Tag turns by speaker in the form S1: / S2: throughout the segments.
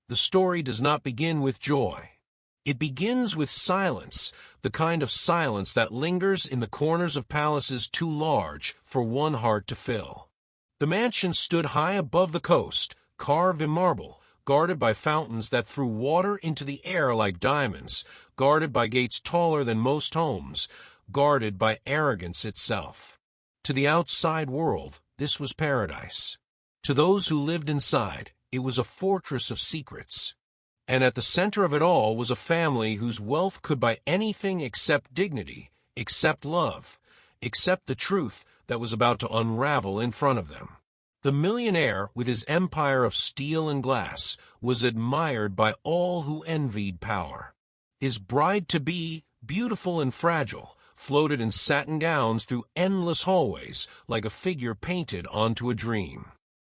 S1: the story does not begin with joy. It begins with silence, the kind of silence that lingers in the corners of palaces too large for one heart to fill. The mansion stood high above the coast, carved in marble, guarded by fountains that threw water into the air like diamonds, guarded by gates taller than most homes, guarded by arrogance itself. To the outside world, this was paradise. To those who lived inside, it was a fortress of secrets. And at the center of it all was a family whose wealth could buy anything except dignity, except love, except the truth that was about to unravel in front of them. The millionaire, with his empire of steel and glass, was admired by all who envied power. His bride-to-be, beautiful and fragile, floated in satin gowns through endless hallways like a figure painted onto a dream.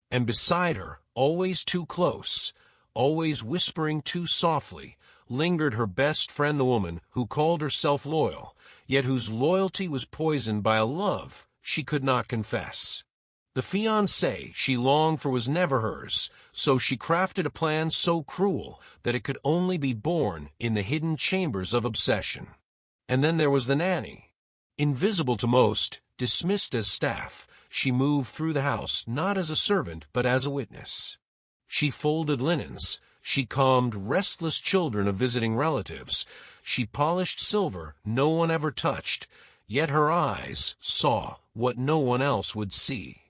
S1: And beside her, always too close, always whispering too softly, lingered her best friend, the woman who called herself loyal, yet whose loyalty was poisoned by a love she could not confess. The fiancé she longed for was never hers, so she crafted a plan so cruel that it could only be born in the hidden chambers of obsession. And then there was the nanny. Invisible to most, dismissed as staff, she moved through the house not as a servant but as a witness. She folded linens, she calmed restless children of visiting relatives, she polished silver no one ever touched, yet her eyes saw what no one else would see.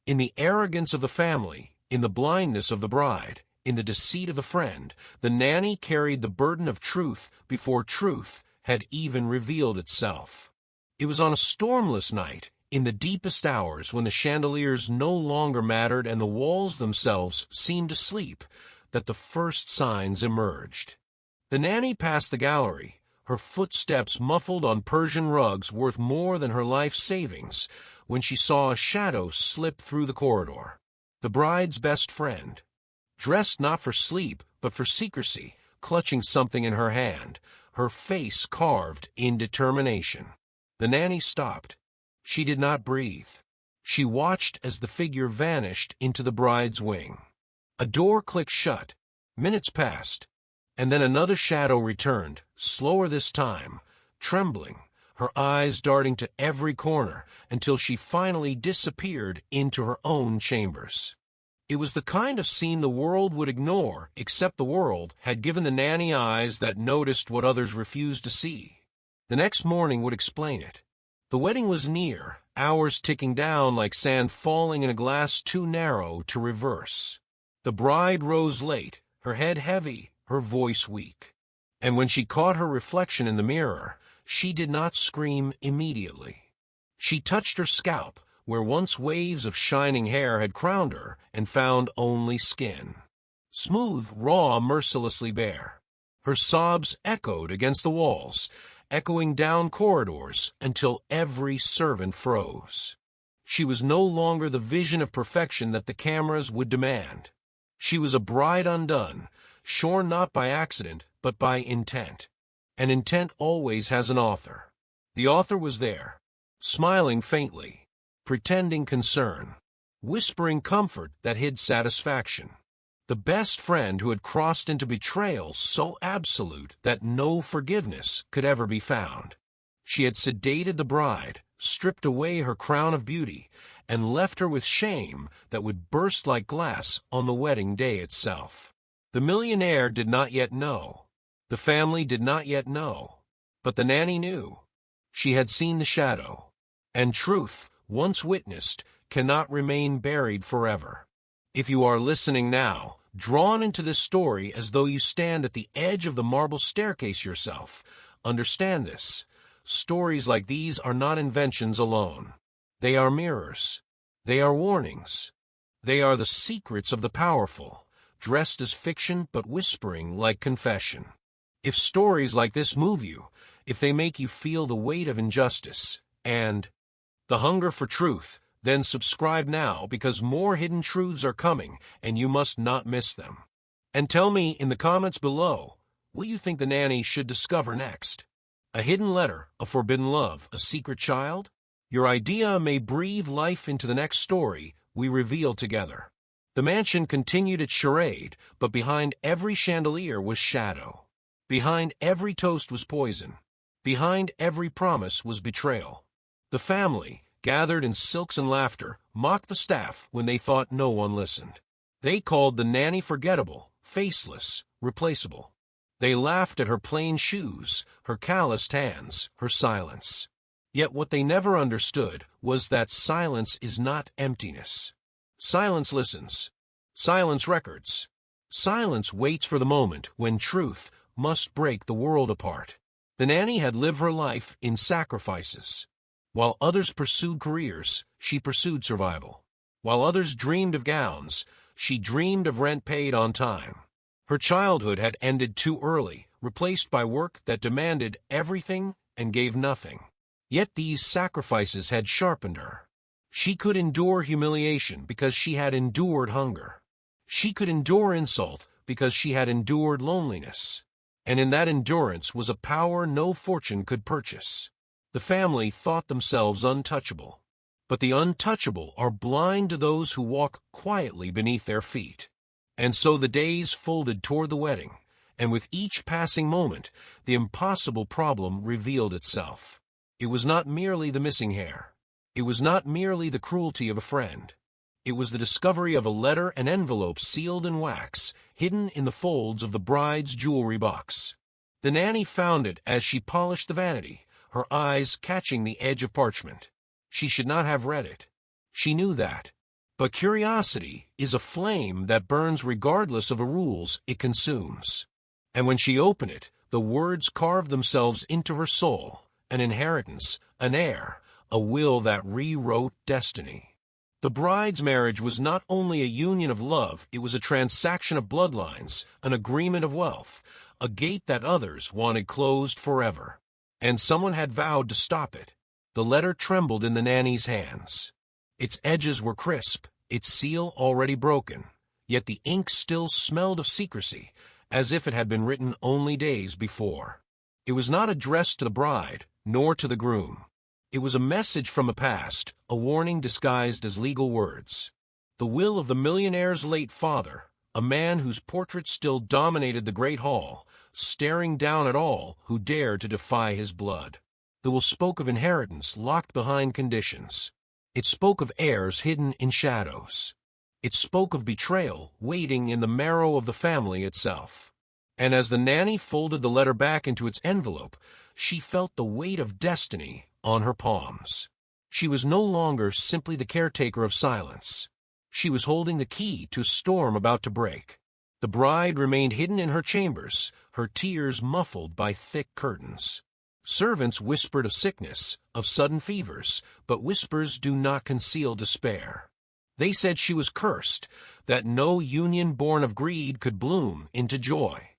S1: In the arrogance of the family, in the blindness of the bride, in the deceit of a friend, the nanny carried the burden of truth before truth had even revealed itself. It was on a stormless night, in the deepest hours when the chandeliers no longer mattered and the walls themselves seemed to sleep, that the first signs emerged. The nanny passed the gallery, her footsteps muffled on Persian rugs worth more than her life savings, when she saw a shadow slip through the corridor. The bride's best friend, dressed not for sleep but for secrecy, clutching something in her hand, her face carved in determination. The nanny stopped. She did not breathe. She watched as the figure vanished into the bride's wing. A door clicked shut. Minutes passed, and then another shadow returned, slower this time, trembling, her eyes darting to every corner until she finally disappeared into her own chambers. It was the kind of scene the world would ignore, except the world had given the nanny eyes that noticed what others refused to see. The next morning would explain it. The wedding was near, hours ticking down like sand falling in a glass too narrow to reverse. The bride rose late, her head heavy, her voice weak. And when she caught her reflection in the mirror, she did not scream immediately. She touched her scalp, where once waves of shining hair had crowned her, and found only skin. Smooth, raw, mercilessly bare. Her sobs echoed against the walls, echoing down corridors until every servant froze. She was no longer the vision of perfection that the cameras would demand. She was a bride undone, shorn not by accident, but by intent. And intent always has an author. The author was there, smiling faintly, pretending concern, whispering comfort that hid satisfaction. The best friend who had crossed into betrayal so absolute that no forgiveness could ever be found. She had sedated the bride, stripped away her crown of beauty, and left her with shame that would burst like glass on the wedding day itself. The millionaire did not yet know. The family did not yet know. But the nanny knew. She had seen the shadow. And truth, once witnessed, cannot remain buried forever. If you are listening now, drawn into this story as though you stand at the edge of the marble staircase yourself, understand this. Stories like these are not inventions alone. They are mirrors. They are warnings. They are the secrets of the powerful, dressed as fiction but whispering like confession. If stories like this move you, if they make you feel the weight of injustice and the hunger for truth, then subscribe now because more hidden truths are coming and you must not miss them. And tell me in the comments below, what you think the nanny should discover next. A hidden letter, a forbidden love, a secret child? Your idea may breathe life into the next story we reveal together. The mansion continued its charade, but behind every chandelier was shadow. Behind every toast was poison. Behind every promise was betrayal. The family, gathered in silks and laughter, mocked the staff when they thought no one listened. They called the nanny forgettable, faceless, replaceable. They laughed at her plain shoes, her calloused hands, her silence. Yet what they never understood was that silence is not emptiness. Silence listens. Silence records. Silence waits for the moment when truth must break the world apart. The nanny had lived her life in sacrifices. While others pursued careers, she pursued survival. While others dreamed of gowns, she dreamed of rent paid on time. Her childhood had ended too early, replaced by work that demanded everything and gave nothing. Yet these sacrifices had sharpened her. She could endure humiliation because she had endured hunger. She could endure insult because she had endured loneliness. And in that endurance was a power no fortune could purchase. The family thought themselves untouchable. But the untouchable are blind to those who walk quietly beneath their feet. And so the days folded toward the wedding, and with each passing moment, the impossible problem revealed itself. It was not merely the missing hair. It was not merely the cruelty of a friend. It was the discovery of a letter and envelope sealed in wax, hidden in the folds of the bride's jewelry box. The nanny found it as she polished the vanity, her eyes catching the edge of parchment. She should not have read it. She knew that. But curiosity is a flame that burns regardless of the rules it consumes. And when she opened it, the words carved themselves into her soul, an inheritance, an heir, a will that rewrote destiny. The bride's marriage was not only a union of love, it was a transaction of bloodlines, an agreement of wealth, a gate that others wanted closed forever. And someone had vowed to stop it. The letter trembled in the nanny's hands. Its edges were crisp, its seal already broken, yet the ink still smelled of secrecy, as if it had been written only days before. It was not addressed to the bride, nor to the groom. It was a message from the past, a warning disguised as legal words. The will of the millionaire's late father, a man whose portrait still dominated the great hall, staring down at all who dared to defy his blood. The will spoke of inheritance locked behind conditions. It spoke of heirs hidden in shadows. It spoke of betrayal waiting in the marrow of the family itself. And as the nanny folded the letter back into its envelope, she felt the weight of destiny on her palms. She was no longer simply the caretaker of silence. She was holding the key to a storm about to break. The bride remained hidden in her chambers, her tears muffled by thick curtains. Servants whispered of sickness, of sudden fevers, but whispers do not conceal despair. They said she was cursed, that no union born of greed could bloom into joy.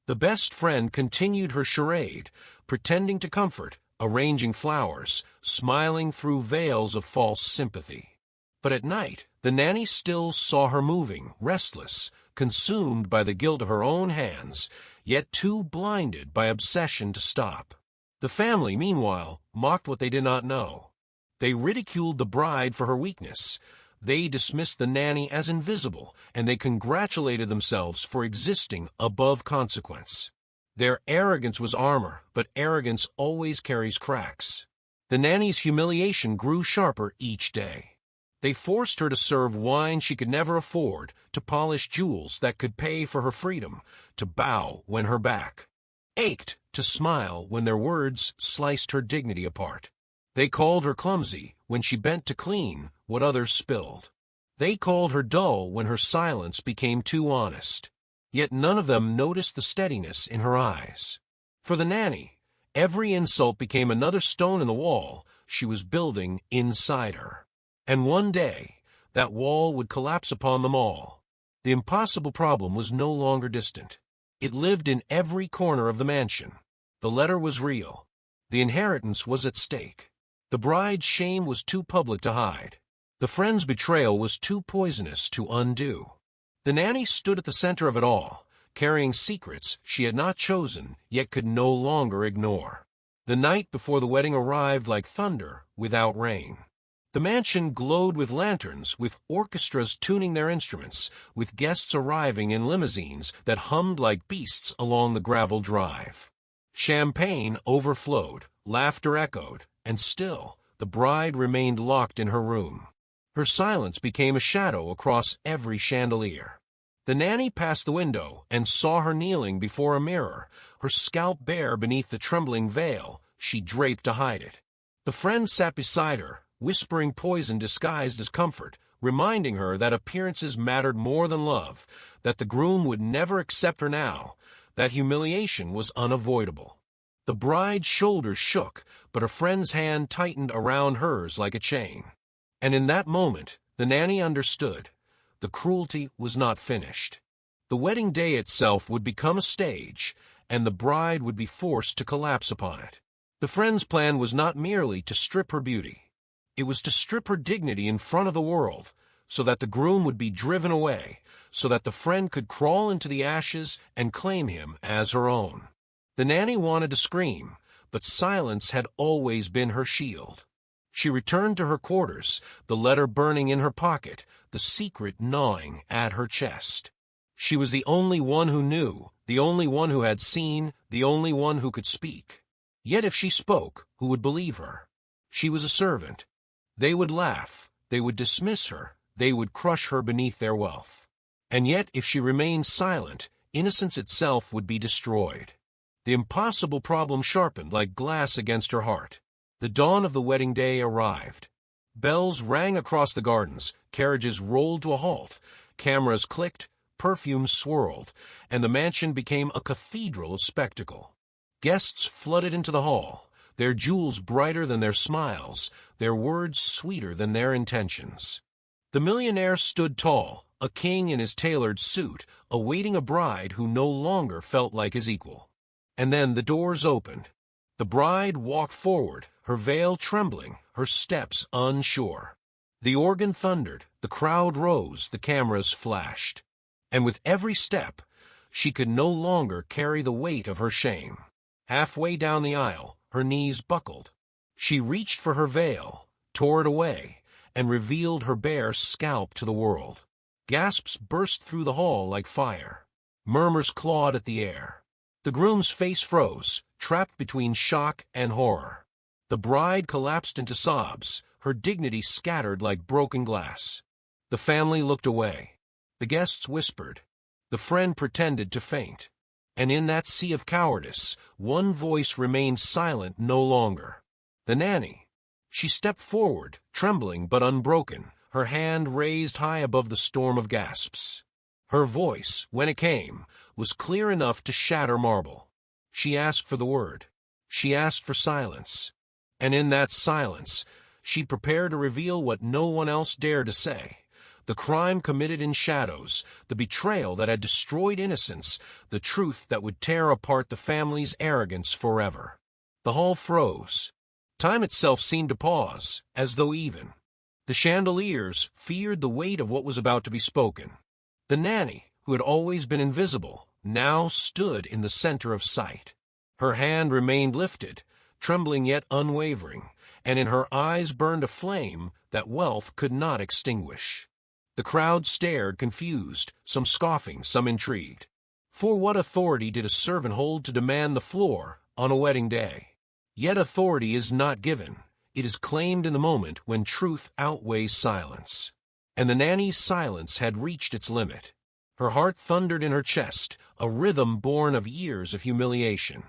S1: The best friend continued her charade, pretending to comfort, arranging flowers, smiling through veils of false sympathy. But at night, the nanny still saw her moving, restless, consumed by the guilt of her own hands, yet too blinded by obsession to stop. The family, meanwhile, mocked what they did not know. They ridiculed the bride for her weakness. They dismissed the nanny as invisible, and they congratulated themselves for existing above consequence. Their arrogance was armor, but arrogance always carries cracks. The nanny's humiliation grew sharper each day. They forced her to serve wine she could never afford, to polish jewels that could pay for her freedom, to bow when her back ached, to smile when their words sliced her dignity apart. They called her clumsy when she bent to clean what others spilled. They called her dull when her silence became too honest. Yet none of them noticed the steadiness in her eyes. For the nanny, every insult became another stone in the wall she was building inside her. And one day, that wall would collapse upon them all. The impossible problem was no longer distant. It lived in every corner of the mansion. The letter was real. The inheritance was at stake. The bride's shame was too public to hide. The friend's betrayal was too poisonous to undo. The nanny stood at the center of it all, carrying secrets she had not chosen, yet could no longer ignore. The night before the wedding arrived like thunder without rain. The mansion glowed with lanterns, with orchestras tuning their instruments, with guests arriving in limousines that hummed like beasts along the gravel drive. Champagne overflowed, laughter echoed, and still, the bride remained locked in her room. Her silence became a shadow across every chandelier. The nanny passed the window and saw her kneeling before a mirror, her scalp bare beneath the trembling veil she draped to hide it. The friend sat beside her, whispering poison disguised as comfort, reminding her that appearances mattered more than love, that the groom would never accept her now, that humiliation was unavoidable. The bride's shoulders shook, but her friend's hand tightened around hers like a chain. And in that moment, the nanny understood. The cruelty was not finished. The wedding day itself would become a stage, and the bride would be forced to collapse upon it. The friend's plan was not merely to strip her beauty. It was to strip her dignity in front of the world, so that the groom would be driven away, so that the friend could crawl into the ashes and claim him as her own. The nanny wanted to scream, but silence had always been her shield. She returned to her quarters, the letter burning in her pocket, the secret gnawing at her chest. She was the only one who knew, the only one who had seen, the only one who could speak. Yet if she spoke, who would believe her? She was a servant. They would laugh, they would dismiss her, they would crush her beneath their wealth. And yet if she remained silent, innocence itself would be destroyed. The impossible problem sharpened like glass against her heart. The dawn of the wedding day arrived. Bells rang across the gardens, carriages rolled to a halt, cameras clicked, perfumes swirled, and the mansion became a cathedral of spectacle. Guests flooded into the hall, their jewels brighter than their smiles, their words sweeter than their intentions. The millionaire stood tall, a king in his tailored suit, awaiting a bride who no longer felt like his equal. And then the doors opened. The bride walked forward, her veil trembling, her steps unsure. The organ thundered, the crowd rose, the cameras flashed. And with every step, she could no longer carry the weight of her shame. Halfway down the aisle, her knees buckled. She reached for her veil, tore it away, and revealed her bare scalp to the world. Gasps burst through the hall like fire. Murmurs clawed at the air. The groom's face froze, trapped between shock and horror. The bride collapsed into sobs, her dignity scattered like broken glass. The family looked away. The guests whispered. The friend pretended to faint. And in that sea of cowardice, one voice remained silent no longer. The nanny. She stepped forward, trembling but unbroken, her hand raised high above the storm of gasps. Her voice, when it came, was clear enough to shatter marble. She asked for the word. She asked for silence. And in that silence, she prepared to reveal what no one else dared to say. The crime committed in shadows, the betrayal that had destroyed innocence, the truth that would tear apart the family's arrogance forever. The hall froze. Time itself seemed to pause, as though even. The chandeliers feared the weight of what was about to be spoken. The nanny, who had always been invisible, now stood in the center of sight. Her hand remained lifted, trembling yet unwavering, and in her eyes burned a flame that wealth could not extinguish. The crowd stared, confused, some scoffing, some intrigued. For what authority did a servant hold to demand the floor on a wedding day? Yet authority is not given. It is claimed in the moment when truth outweighs silence. And the nanny's silence had reached its limit. Her heart thundered in her chest, a rhythm born of years of humiliation.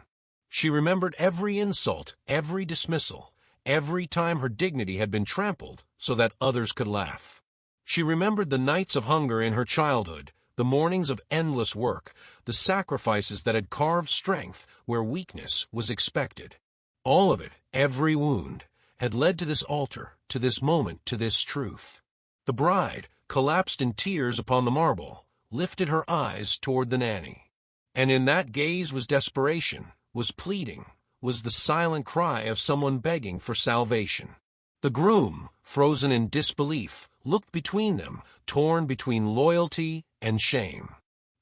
S1: She remembered every insult, every dismissal, every time her dignity had been trampled so that others could laugh. She remembered the nights of hunger in her childhood, the mornings of endless work, the sacrifices that had carved strength where weakness was expected. All of it, every wound, had led to this altar, to this moment, to this truth. The bride, collapsed in tears upon the marble, lifted her eyes toward the nanny. And in that gaze was desperation, was pleading, was the silent cry of someone begging for salvation. The groom, frozen in disbelief, looked between them, torn between loyalty and shame.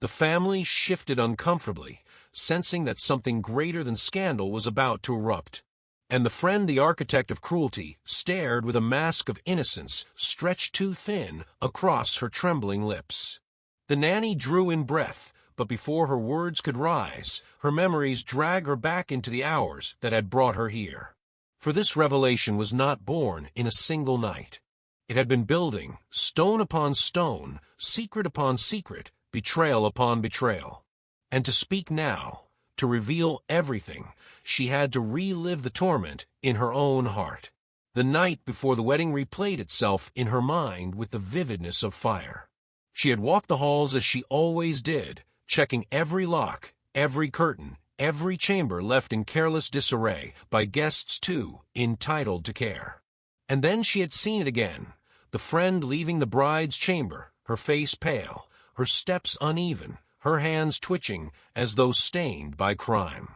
S1: The family shifted uncomfortably, sensing that something greater than scandal was about to erupt. And the friend, the architect of cruelty, stared with a mask of innocence stretched too thin across her trembling lips. The nanny drew in breath, but before her words could rise, her memories dragged her back into the hours that had brought her here. For this revelation was not born in a single night. It had been building, stone upon stone, secret upon secret, betrayal upon betrayal. And to speak now, to reveal everything, she had to relive the torment in her own heart. The night before the wedding replayed itself in her mind with the vividness of fire. She had walked the halls as she always did, checking every lock, every curtain, every chamber left in careless disarray by guests too entitled to care. And then she had seen it again, the friend leaving the bride's chamber, her face pale, her steps uneven, her hands twitching as though stained by crime.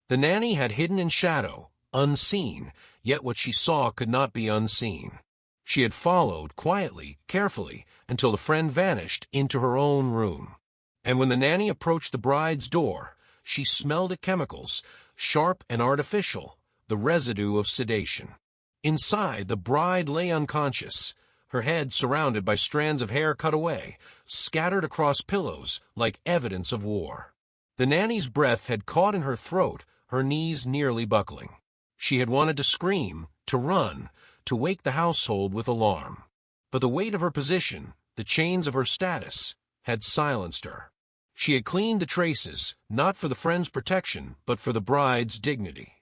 S1: The nanny had hidden in shadow, unseen, yet what she saw could not be unseen. She had followed, quietly, carefully, until the friend vanished into her own room. And when the nanny approached the bride's door, she smelled the chemicals, sharp and artificial, the residue of sedation. Inside, the bride lay unconscious, her head surrounded by strands of hair cut away, scattered across pillows like evidence of war. The nanny's breath had caught in her throat, her knees nearly buckling. She had wanted to scream, to run, to wake the household with alarm. But the weight of her position, the chains of her status, had silenced her. She had cleaned the traces, not for the friend's protection, but for the bride's dignity.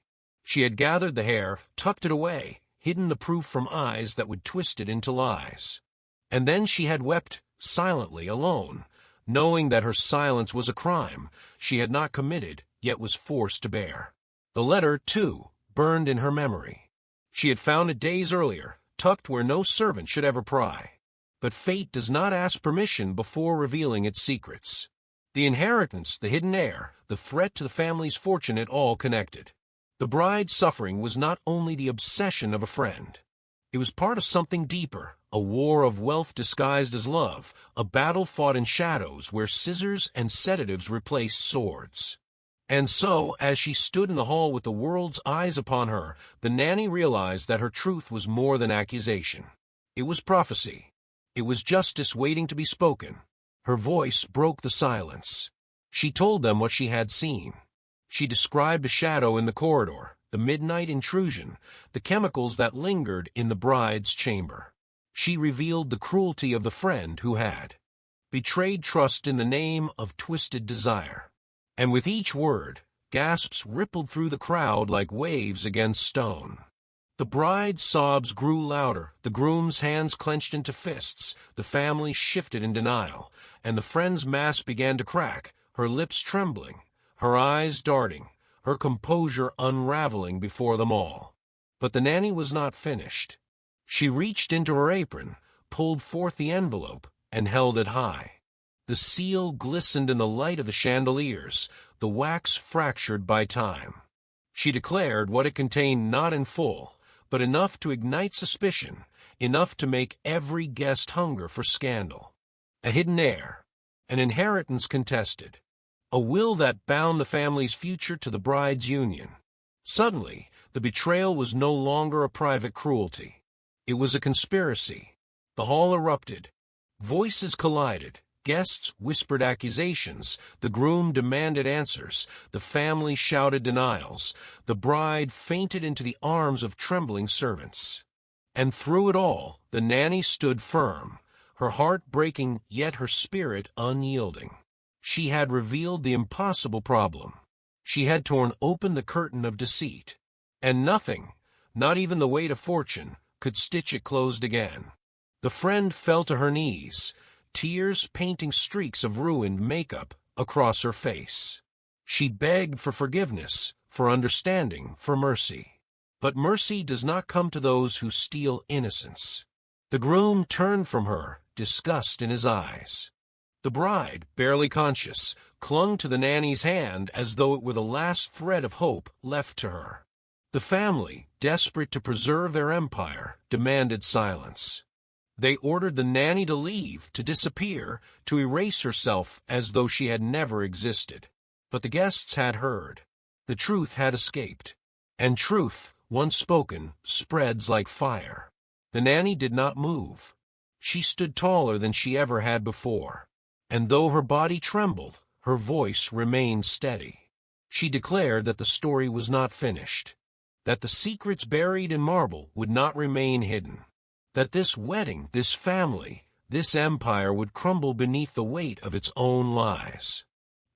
S1: She had gathered the hair, tucked it away, hidden the proof from eyes that would twist it into lies. And then she had wept, silently, alone, knowing that her silence was a crime she had not committed, yet was forced to bear. The letter, too, burned in her memory. She had found it days earlier, tucked where no servant should ever pry. But fate does not ask permission before revealing its secrets. The inheritance, the hidden heir, the threat to the family's fortune, it all connected. The bride's suffering was not only the obsession of a friend. It was part of something deeper, a war of wealth disguised as love, a battle fought in shadows where scissors and sedatives replaced swords. And so, as she stood in the hall with the world's eyes upon her, the nanny realized that her truth was more than accusation. It was prophecy. It was justice waiting to be spoken. Her voice broke the silence. She told them what she had seen. She described a shadow in the corridor, the midnight intrusion, the chemicals that lingered in the bride's chamber. She revealed the cruelty of the friend who had betrayed trust in the name of twisted desire. And with each word, gasps rippled through the crowd like waves against stone. The bride's sobs grew louder, the groom's hands clenched into fists, the family shifted in denial, and the friend's mask began to crack, her lips trembling, her eyes darting, her composure unraveling before them all. But the nanny was not finished. She reached into her apron, pulled forth the envelope, and held it high. The seal glistened in the light of the chandeliers, the wax fractured by time. She declared what it contained not in full, but enough to ignite suspicion, enough to make every guest hunger for scandal. A hidden heir, an inheritance contested, a will that bound the family's future to the bride's union. Suddenly, the betrayal was no longer a private cruelty. It was a conspiracy. The hall erupted. Voices collided. Guests whispered accusations, the groom demanded answers, the family shouted denials, the bride fainted into the arms of trembling servants. And through it all, the nanny stood firm, her heart breaking, yet her spirit unyielding. She had revealed the impossible problem. She had torn open the curtain of deceit, and nothing, not even the weight of fortune, could stitch it closed again. The friend fell to her knees, tears painting streaks of ruined makeup across her face. She begged for forgiveness, for understanding, for mercy. But mercy does not come to those who steal innocence. The groom turned from her, disgust in his eyes. The bride, barely conscious, clung to the nanny's hand as though it were the last thread of hope left to her. The family, desperate to preserve their empire, demanded silence. They ordered the nanny to leave, to disappear, to erase herself as though she had never existed. But the guests had heard. The truth had escaped. And truth, once spoken, spreads like fire. The nanny did not move. She stood taller than she ever had before. And though her body trembled, her voice remained steady. She declared that the story was not finished, that the secrets buried in marble would not remain hidden, that this wedding, this family, this empire would crumble beneath the weight of its own lies.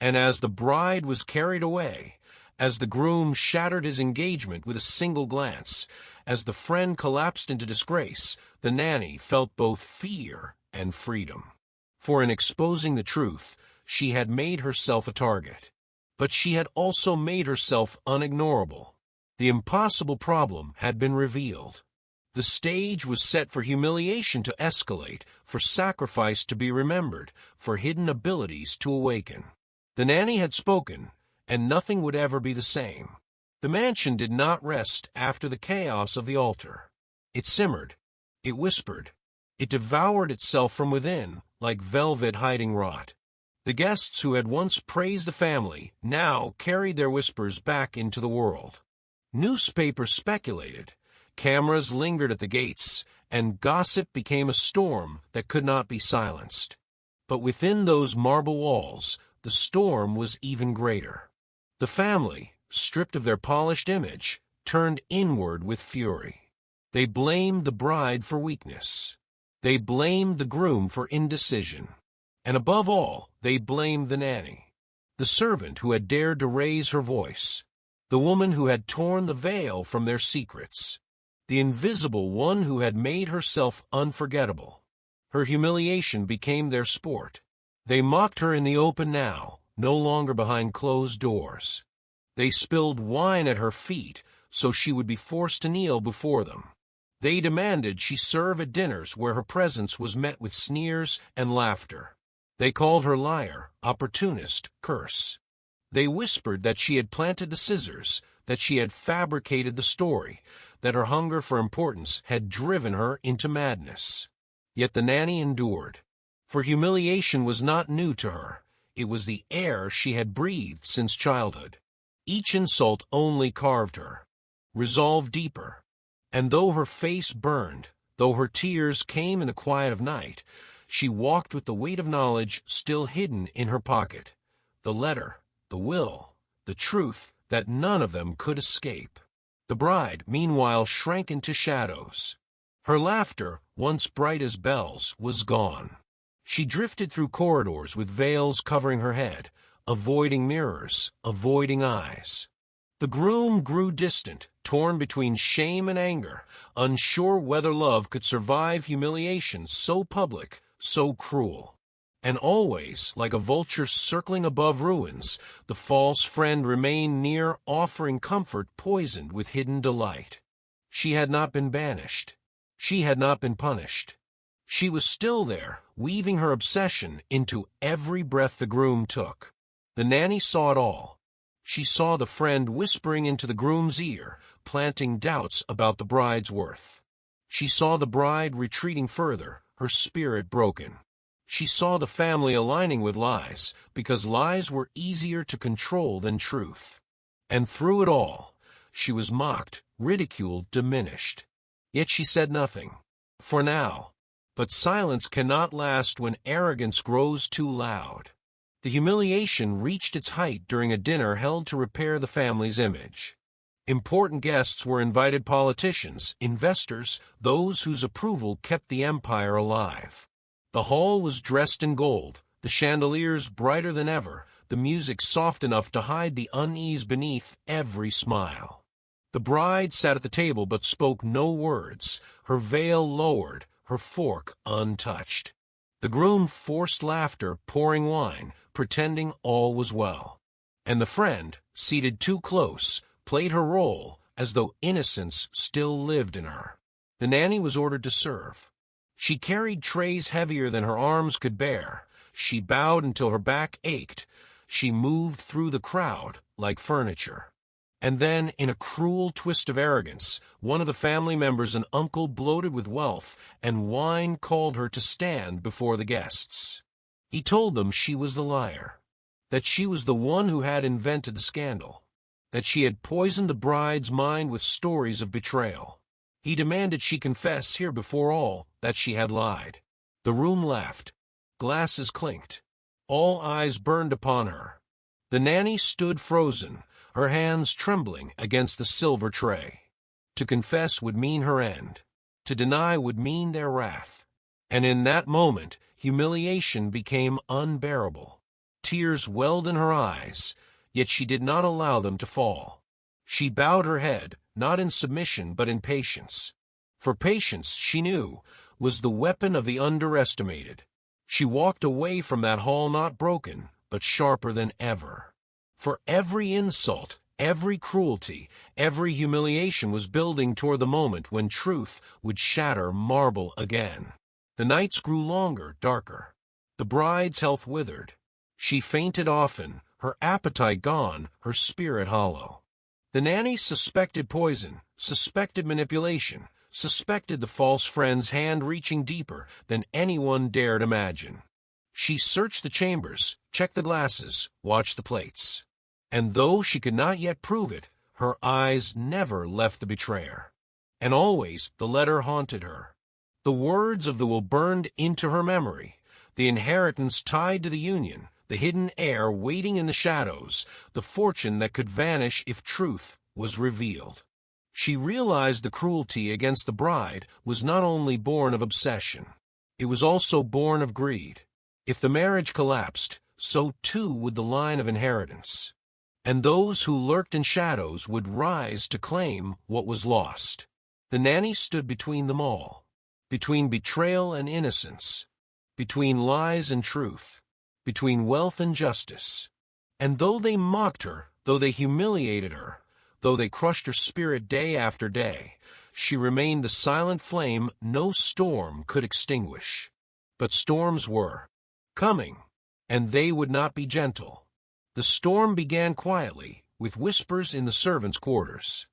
S1: And as the bride was carried away, as the groom shattered his engagement with a single glance, as the friend collapsed into disgrace, the nanny felt both fear and freedom. For in exposing the truth, she had made herself a target. But she had also made herself unignorable. The impossible problem had been revealed. The stage was set for humiliation to escalate, for sacrifice to be remembered, for hidden abilities to awaken. The nanny had spoken, and nothing would ever be the same. The mansion did not rest after the chaos of the altar. It simmered. It whispered. It devoured itself from within, like velvet hiding rot. The guests who had once praised the family now carried their whispers back into the world. Newspapers speculated, cameras lingered at the gates, and gossip became a storm that could not be silenced. But within those marble walls, the storm was even greater. The family, stripped of their polished image, turned inward with fury. They blamed the bride for weakness. They blamed the groom for indecision. And above all, they blamed the nanny, the servant who had dared to raise her voice, the woman who had torn the veil from their secrets, the invisible one who had made herself unforgettable. Her humiliation became their sport. They mocked her in the open now, no longer behind closed doors. They spilled wine at her feet so she would be forced to kneel before them. They demanded she serve at dinners where her presence was met with sneers and laughter. They called her liar, opportunist, curse. They whispered that she had planted the scissors, that she had fabricated the story, that her hunger for importance had driven her into madness. Yet the nanny endured. For humiliation was not new to her. It was the air she had breathed since childhood. Each insult only carved her, resolved deeper. And though her face burned, though her tears came in the quiet of night, she walked with the weight of knowledge still hidden in her pocket. The letter, the will, the truth that none of them could escape. The bride, meanwhile, shrank into shadows. Her laughter, once bright as bells, was gone. She drifted through corridors with veils covering her head, avoiding mirrors, avoiding eyes. The groom grew distant, torn between shame and anger, unsure whether love could survive humiliation so public, so cruel. And always, like a vulture circling above ruins, the false friend remained near, offering comfort poisoned with hidden delight. She had not been banished. She had not been punished. She was still there, weaving her obsession into every breath the groom took. The nanny saw it all. She saw the friend whispering into the groom's ear, planting doubts about the bride's worth. She saw the bride retreating further, her spirit broken. She saw the family aligning with lies, because lies were easier to control than truth. And through it all, she was mocked, ridiculed, diminished. Yet she said nothing. For now. But silence cannot last when arrogance grows too loud. The humiliation reached its height during a dinner held to repair the family's image. Important guests were invited: politicians, investors, those whose approval kept the empire alive. The hall was dressed in gold, the chandeliers brighter than ever, the music soft enough to hide the unease beneath every smile. The bride sat at the table but spoke no words, her veil lowered, her fork untouched. The groom forced laughter, pouring wine, pretending all was well. And the friend, seated too close, played her role as though innocence still lived in her. The nanny was ordered to serve. She carried trays heavier than her arms could bear. She bowed until her back ached. She moved through the crowd like furniture. And then, in a cruel twist of arrogance, one of the family members, an uncle bloated with wealth and wine, called her to stand before the guests. He told them she was the liar, that she was the one who had invented the scandal. that she had poisoned the bride's mind with stories of betrayal. He demanded she confess here before all that she had lied. The room laughed. Glasses clinked. All eyes burned upon her. The nanny stood frozen, her hands trembling against the silver tray. To confess would mean her end. To deny would mean their wrath. And in that moment, humiliation became unbearable. Tears welled in her eyes, yet she did not allow them to fall. She bowed her head, not in submission but in patience. For patience, she knew, was the weapon of the underestimated. She walked away from that hall not broken, but sharper than ever. For every insult, every cruelty, every humiliation was building toward the moment when truth would shatter marble again. The nights grew longer, darker. The bride's health withered. She fainted often, her appetite gone, her spirit hollow. The nanny suspected poison, suspected manipulation, suspected the false friend's hand reaching deeper than anyone dared imagine. She searched the chambers, checked the glasses, watched the plates. And though she could not yet prove it, her eyes never left the betrayer. And always the letter haunted her. The words of the will burned into her memory, the inheritance tied to the union, the hidden heir waiting in the shadows, the fortune that could vanish if truth was revealed. She realized the cruelty against the bride was not only born of obsession, it was also born of greed. If the marriage collapsed, so too would the line of inheritance. And those who lurked in shadows would rise to claim what was lost. The nanny stood between them all, between betrayal and innocence, between lies and truth, between wealth and justice. And though they mocked her, though they humiliated her, though they crushed her spirit day after day, she remained the silent flame no storm could extinguish. But storms were coming, and they would not be gentle. The storm began quietly, with whispers in the servants' quarters.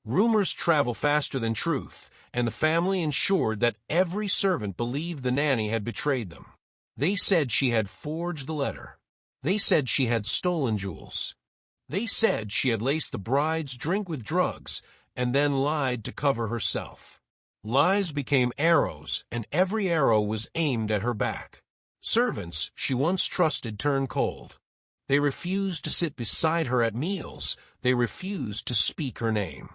S1: Rumors travel faster than truth, and the family ensured that every servant believed the nanny had betrayed them. They said she had forged the letter. They said she had stolen jewels. They said she had laced the bride's drink with drugs and then lied to cover herself. Lies became arrows, and every arrow was aimed at her back. Servants she once trusted turned cold. They refused to sit beside her at meals. They refused to speak her name.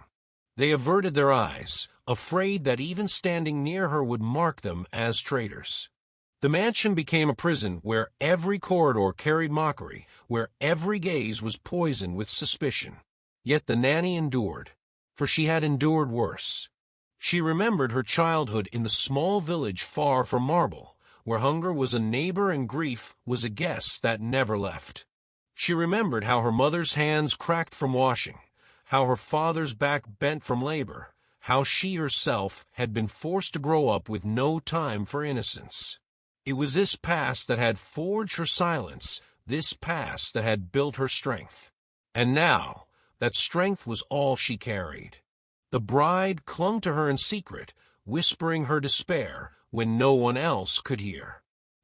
S1: They averted their eyes, afraid that even standing near her would mark them as traitors. The mansion became a prison where every corridor carried mockery, where every gaze was poisoned with suspicion. Yet the nanny endured, for she had endured worse. She remembered her childhood in the small village far from Marble, where hunger was a neighbor and grief was a guest that never left. She remembered how her mother's hands cracked from washing, how her father's back bent from labor, how she herself had been forced to grow up with no time for innocence. It was this past that had forged her silence, this past that had built her strength. And now, that strength was all she carried. The bride clung to her in secret, whispering her despair when no one else could hear.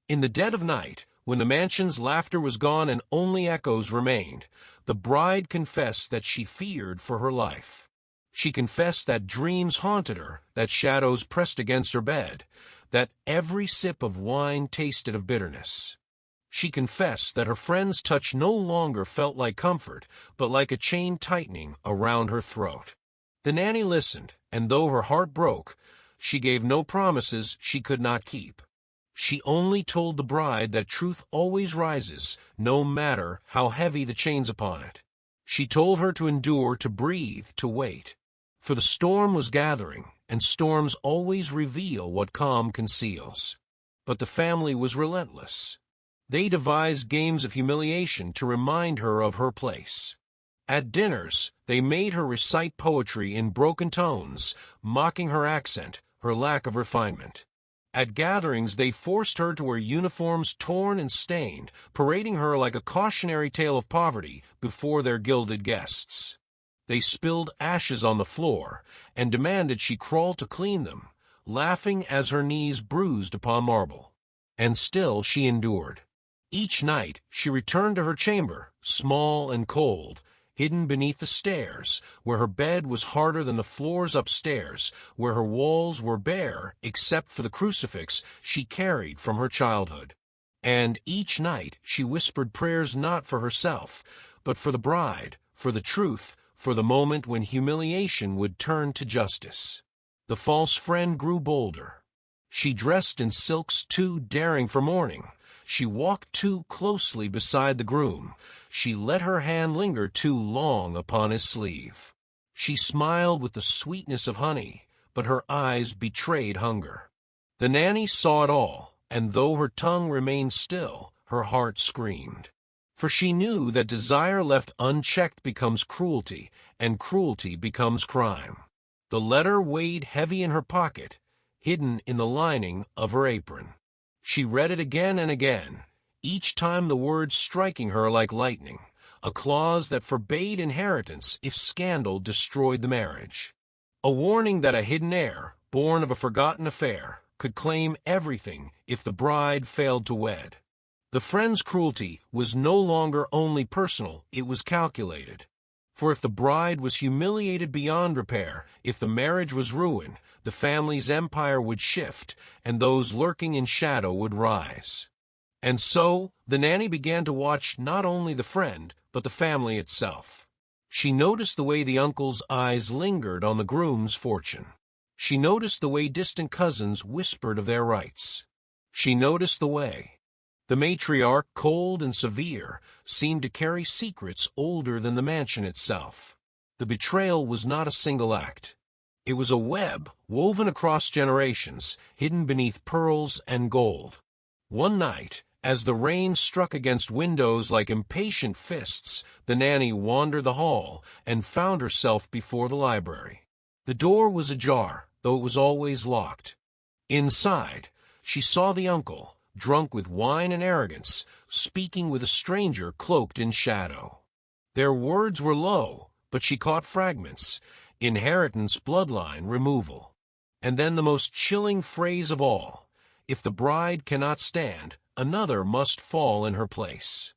S1: In the dead of night, when the mansion's laughter was gone and only echoes remained, the bride confessed that she feared for her life. She confessed that dreams haunted her, that shadows pressed against her bed, that every sip of wine tasted of bitterness. She confessed that her friend's touch no longer felt like comfort, but like a chain tightening around her throat. The nanny listened, and though her heart broke, she gave no promises she could not keep. She only told the bride that truth always rises, no matter how heavy the chains upon it. She told her to endure, to breathe, to wait. For the storm was gathering, and storms always reveal what calm conceals. But the family was relentless. They devised games of humiliation to remind her of her place. At dinners, they made her recite poetry in broken tones, mocking her accent, her lack of refinement. At gatherings, they forced her to wear uniforms torn and stained, parading her like a cautionary tale of poverty before their gilded guests. They spilled ashes on the floor and demanded she crawl to clean them, laughing as her knees bruised upon marble. And still she endured. Each night she returned to her chamber, small and cold, hidden beneath the stairs, where her bed was harder than the floors upstairs, where her walls were bare except for the crucifix she carried from her childhood. And each night she whispered prayers not for herself, but for the bride, for the truth, for the moment when humiliation would turn to justice. The false friend grew bolder. She dressed in silks too daring for mourning. She walked too closely beside the groom. She let her hand linger too long upon his sleeve. She smiled with the sweetness of honey, but her eyes betrayed hunger. The nanny saw it all, and though her tongue remained still, her heart screamed. For she knew that desire left unchecked becomes cruelty, and cruelty becomes crime. The letter weighed heavy in her pocket, hidden in the lining of her apron. She read it again and again, each time the words striking her like lightning, a clause that forbade inheritance if scandal destroyed the marriage. A warning that a hidden heir, born of a forgotten affair, could claim everything if the bride failed to wed. The friend's cruelty was no longer only personal, it was calculated. For if the bride was humiliated beyond repair, if the marriage was ruined, the family's empire would shift, and those lurking in shadow would rise. And so, the nanny began to watch not only the friend, but the family itself. She noticed the way the uncle's eyes lingered on the groom's fortune. She noticed the way distant cousins whispered of their rights. She noticed the way the matriarch, cold and severe, seemed to carry secrets older than the mansion itself. The betrayal was not a single act. It was a web woven across generations, hidden beneath pearls and gold. One night, as the rain struck against windows like impatient fists, the nanny wandered the hall and found herself before the library. The door was ajar, though it was always locked. Inside, she saw the uncle, drunk with wine and arrogance, speaking with a stranger cloaked in shadow. Their words were low, but she caught fragments: inheritance, bloodline, removal. And then the most chilling phrase of all: if the bride cannot stand, another must fall in her place.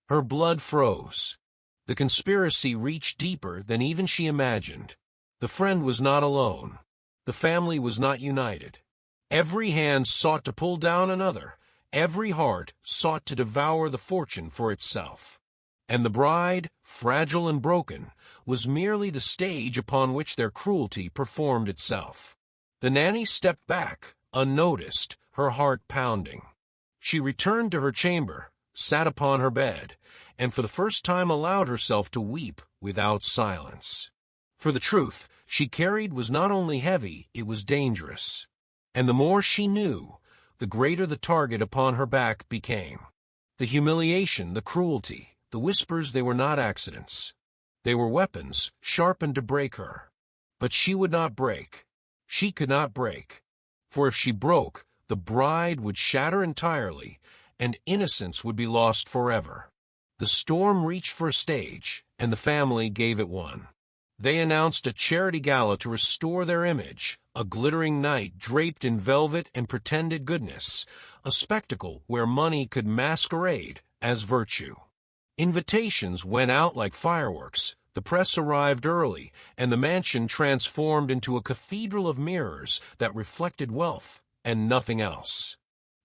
S1: Her blood froze. The conspiracy reached deeper than even she imagined. The friend was not alone. The family was not united. Every hand sought to pull down another. Every heart sought to devour the fortune for itself. And the bride, fragile and broken, was merely the stage upon which their cruelty performed itself. The nanny stepped back, unnoticed, her heart pounding. She returned to her chamber, sat upon her bed, and for the first time allowed herself to weep without silence. For the truth she carried was not only heavy, it was dangerous. And the more she knew, the greater the target upon her back became. The humiliation, the cruelty, the whispers, they were not accidents. They were weapons, sharpened to break her. But she would not break. She could not break. For if she broke, the bride would shatter entirely, and innocence would be lost forever. The storm reached for a stage, and the family gave it one. They announced a charity gala to restore their image, a glittering night draped in velvet and pretended goodness, a spectacle where money could masquerade as virtue. Invitations went out like fireworks, the press arrived early, and the mansion transformed into a cathedral of mirrors that reflected wealth and nothing else.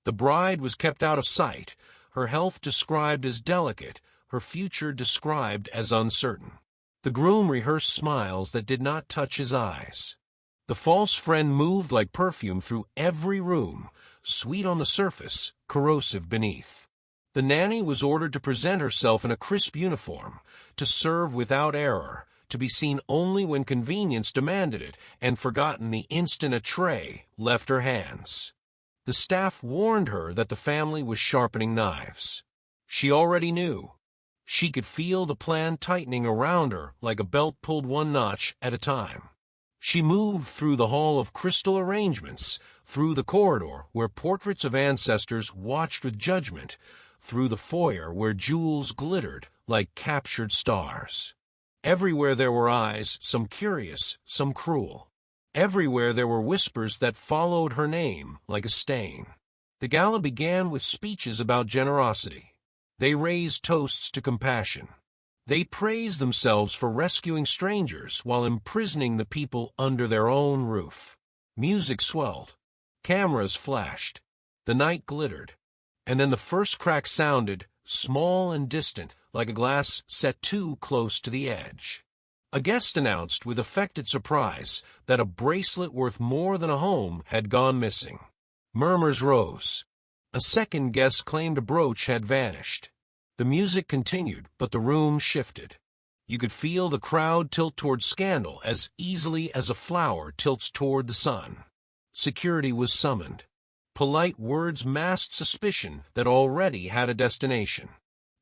S1: The bride was kept out of sight, her health described as delicate, her future described as uncertain. The groom rehearsed smiles that did not touch his eyes. The false friend moved like perfume through every room, sweet on the surface, corrosive beneath. The nanny was ordered to present herself in a crisp uniform, to serve without error, to be seen only when convenience demanded it, and forgotten the instant a tray left her hands. The staff warned her that the family was sharpening knives. She already knew. She could feel the plan tightening around her like a belt pulled one notch at a time. She moved through the hall of crystal arrangements, through the corridor where portraits of ancestors watched with judgment, through the foyer where jewels glittered like captured stars. Everywhere there were eyes, some curious, some cruel. Everywhere there were whispers that followed her name like a stain. The gala began with speeches about generosity. They raised toasts to compassion. They praised themselves for rescuing strangers while imprisoning the people under their own roof. Music swelled. Cameras flashed. The night glittered. And then the first crack sounded, small and distant, like a glass set too close to the edge. A guest announced with affected surprise that a bracelet worth more than a home had gone missing. Murmurs rose. A second guest claimed a brooch had vanished. The music continued, but the room shifted. You could feel the crowd tilt toward scandal as easily as a flower tilts toward the sun. Security was summoned. Polite words masked suspicion that already had a destination.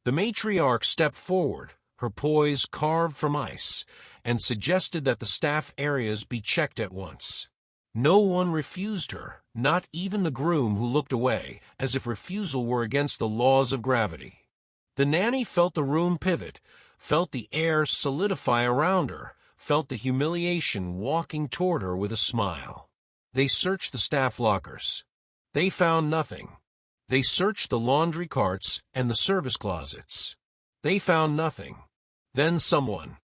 S1: The matriarch stepped forward, her poise carved from ice, and suggested that the staff areas be checked at once. No one refused her, not even the groom who looked away, as if refusal were against the laws of gravity. The nanny felt the room pivot, felt the air solidify around her, felt the humiliation walking toward her with a smile. They searched the staff lockers. They found nothing. They searched the laundry carts and the service closets. They found nothing. Then someone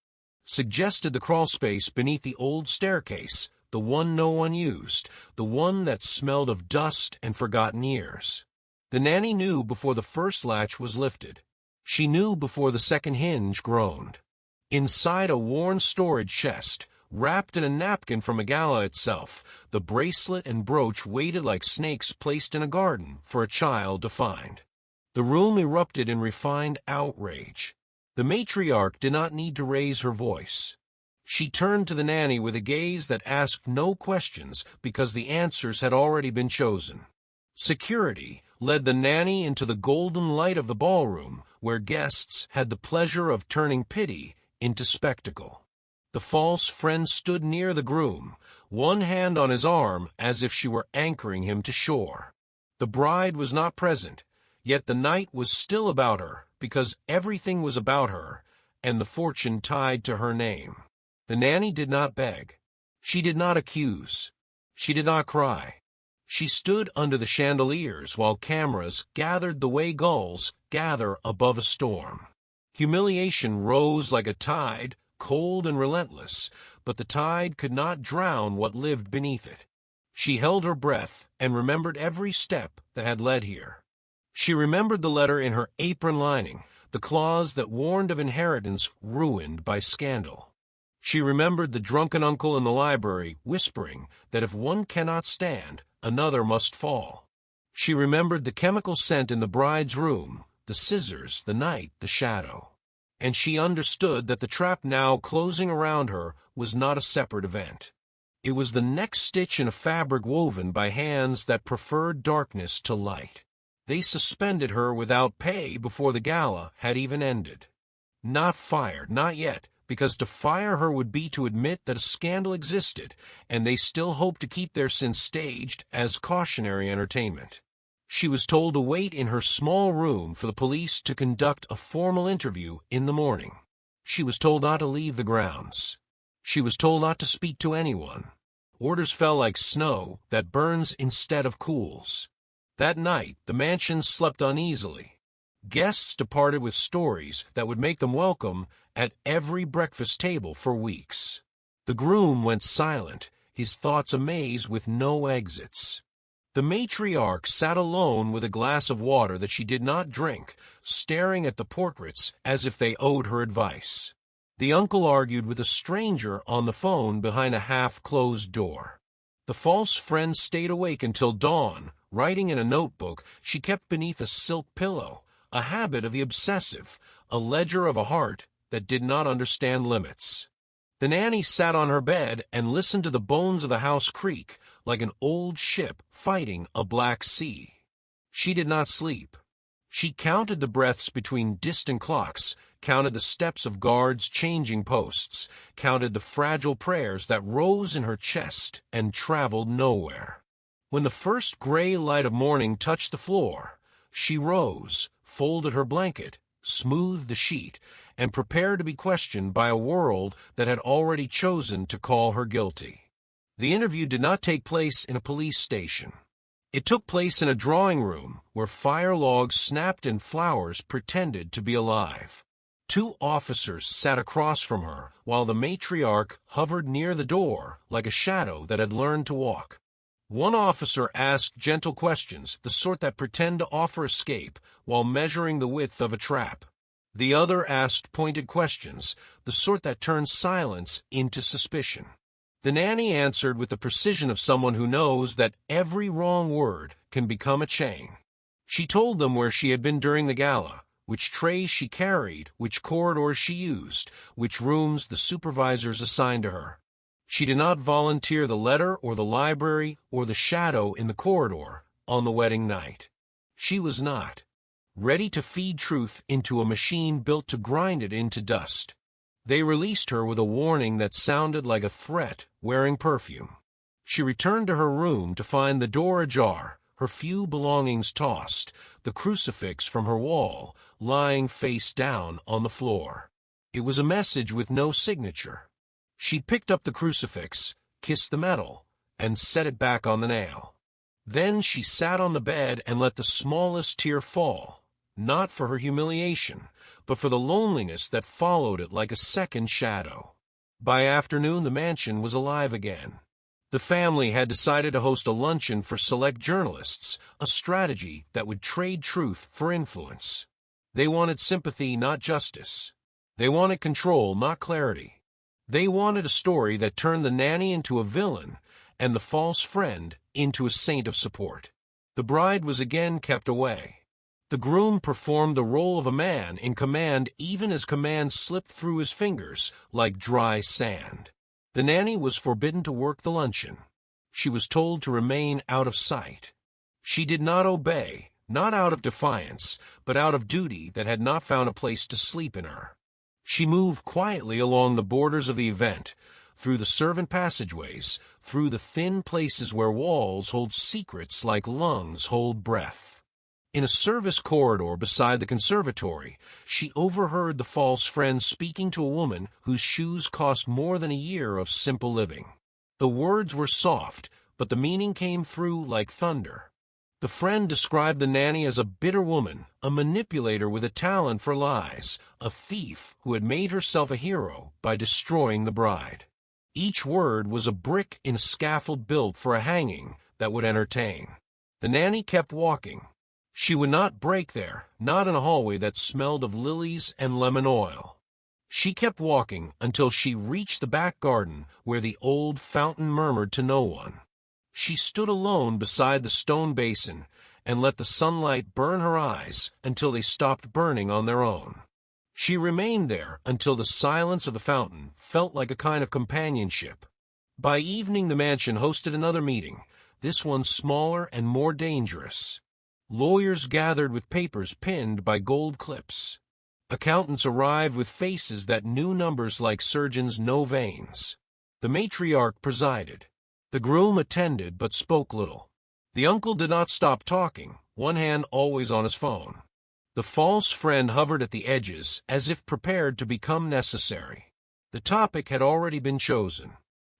S1: suggested the crawlspace beneath the old staircase, the one no one used, the one that smelled of dust and forgotten years. The nanny knew before the first latch was lifted. She knew before the second hinge groaned. Inside a worn storage chest, wrapped in a napkin from a gala itself, the bracelet and brooch waited like snakes placed in a garden for a child to find. The room erupted in refined outrage. The matriarch did not need to raise her voice. She turned to the nanny with a gaze that asked no questions because the answers had already been chosen. Security led the nanny into the golden light of the ballroom, where guests had the pleasure of turning pity into spectacle. The false friend stood near the groom, one hand on his arm as if she were anchoring him to shore. The bride was not present, yet the night was still about her, because everything was about her, and the fortune tied to her name. The nanny did not beg. She did not accuse. She did not cry. She stood under the chandeliers while cameras gathered the way gulls gather above a storm. Humiliation rose like a tide, cold and relentless, but the tide could not drown what lived beneath it. She held her breath and remembered every step that had led here. She remembered the letter in her apron lining, the clause that warned of inheritance ruined by scandal. She remembered the drunken uncle in the library whispering that if one cannot stand, another must fall. She remembered the chemical scent in the bride's room, the scissors, the night, the shadow. And she understood that the trap now closing around her was not a separate event. It was the next stitch in a fabric woven by hands that preferred darkness to light. They suspended her without pay before the gala had even ended. Not fired, not yet, because to fire her would be to admit that a scandal existed, and they still hoped to keep their sin staged as cautionary entertainment. She was told to wait in her small room for the police to conduct a formal interview in the morning. She was told not to leave the grounds. She was told not to speak to anyone. Orders fell like snow that burns instead of cools. That night, the mansion slept uneasily. Guests departed with stories that would make them welcome at every breakfast table for weeks. The groom went silent, his thoughts a maze with no exits. The matriarch sat alone with a glass of water that she did not drink, staring at the portraits as if they owed her advice. The uncle argued with a stranger on the phone behind a half-closed door. The false friend stayed awake until dawn, writing in a notebook she kept beneath a silk pillow, a habit of the obsessive, a ledger of a heart that did not understand limits. The nanny sat on her bed and listened to the bones of the house creak like an old ship fighting a black sea. She did not sleep. She counted the breaths between distant clocks, counted the steps of guards changing posts, counted the fragile prayers that rose in her chest and traveled nowhere. When the first gray light of morning touched the floor, she rose, folded her blanket, smoothed the sheet, and prepared to be questioned by a world that had already chosen to call her guilty. The interview did not take place in a police station. It took place in a drawing room where fire logs snapped and flowers pretended to be alive. Two officers sat across from her, while the matriarch hovered near the door like a shadow that had learned to walk. One officer asked gentle questions, the sort that pretend to offer escape while measuring the width of a trap. The other asked pointed questions, the sort that turn silence into suspicion. The nanny answered with the precision of someone who knows that every wrong word can become a chain. She told them where she had been during the gala, which trays she carried, which corridors she used, which rooms the supervisors assigned to her. She did not volunteer the letter or the library or the shadow in the corridor on the wedding night. She was not ready to feed truth into a machine built to grind it into dust. They released her with a warning that sounded like a threat wearing perfume. She returned to her room to find the door ajar, her few belongings tossed, the crucifix from her wall lying face down on the floor. It was a message with no signature. She picked up the crucifix, kissed the metal, and set it back on the nail. Then she sat on the bed and let the smallest tear fall, not for her humiliation, but for the loneliness that followed it like a second shadow. By afternoon, the mansion was alive again. The family had decided to host a luncheon for select journalists, a strategy that would trade truth for influence. They wanted sympathy, not justice. They wanted control, not clarity. They wanted a story that turned the nanny into a villain and the false friend into a saint of support. The bride was again kept away. The groom performed the role of a man in command even as command slipped through his fingers like dry sand. The nanny was forbidden to work the luncheon. She was told to remain out of sight. She did not obey, not out of defiance, but out of duty that had not found a place to sleep in her. She moved quietly along the borders of the event, through the servant passageways, through the thin places where walls hold secrets like lungs hold breath. In a service corridor beside the conservatory, she overheard the false friend speaking to a woman whose shoes cost more than a year of simple living. The words were soft, but the meaning came through like thunder. The friend described the nanny as a bitter woman, a manipulator with a talent for lies, a thief who had made herself a hero by destroying the bride. Each word was a brick in a scaffold built for a hanging that would entertain. The nanny kept walking. She would not break there, not in a hallway that smelled of lilies and lemon oil. She kept walking until she reached the back garden where the old fountain murmured to no one. She stood alone beside the stone basin and let the sunlight burn her eyes until they stopped burning on their own. She remained there until the silence of the fountain felt like a kind of companionship. By evening, the mansion hosted another meeting, this one smaller and more dangerous. Lawyers gathered with papers pinned by gold clips. Accountants arrived with faces that knew numbers like surgeons know veins. The matriarch presided. The groom attended but spoke little. The uncle did not stop talking, one hand always on his phone. The false friend hovered at the edges as if prepared to become necessary. The topic had already been chosen.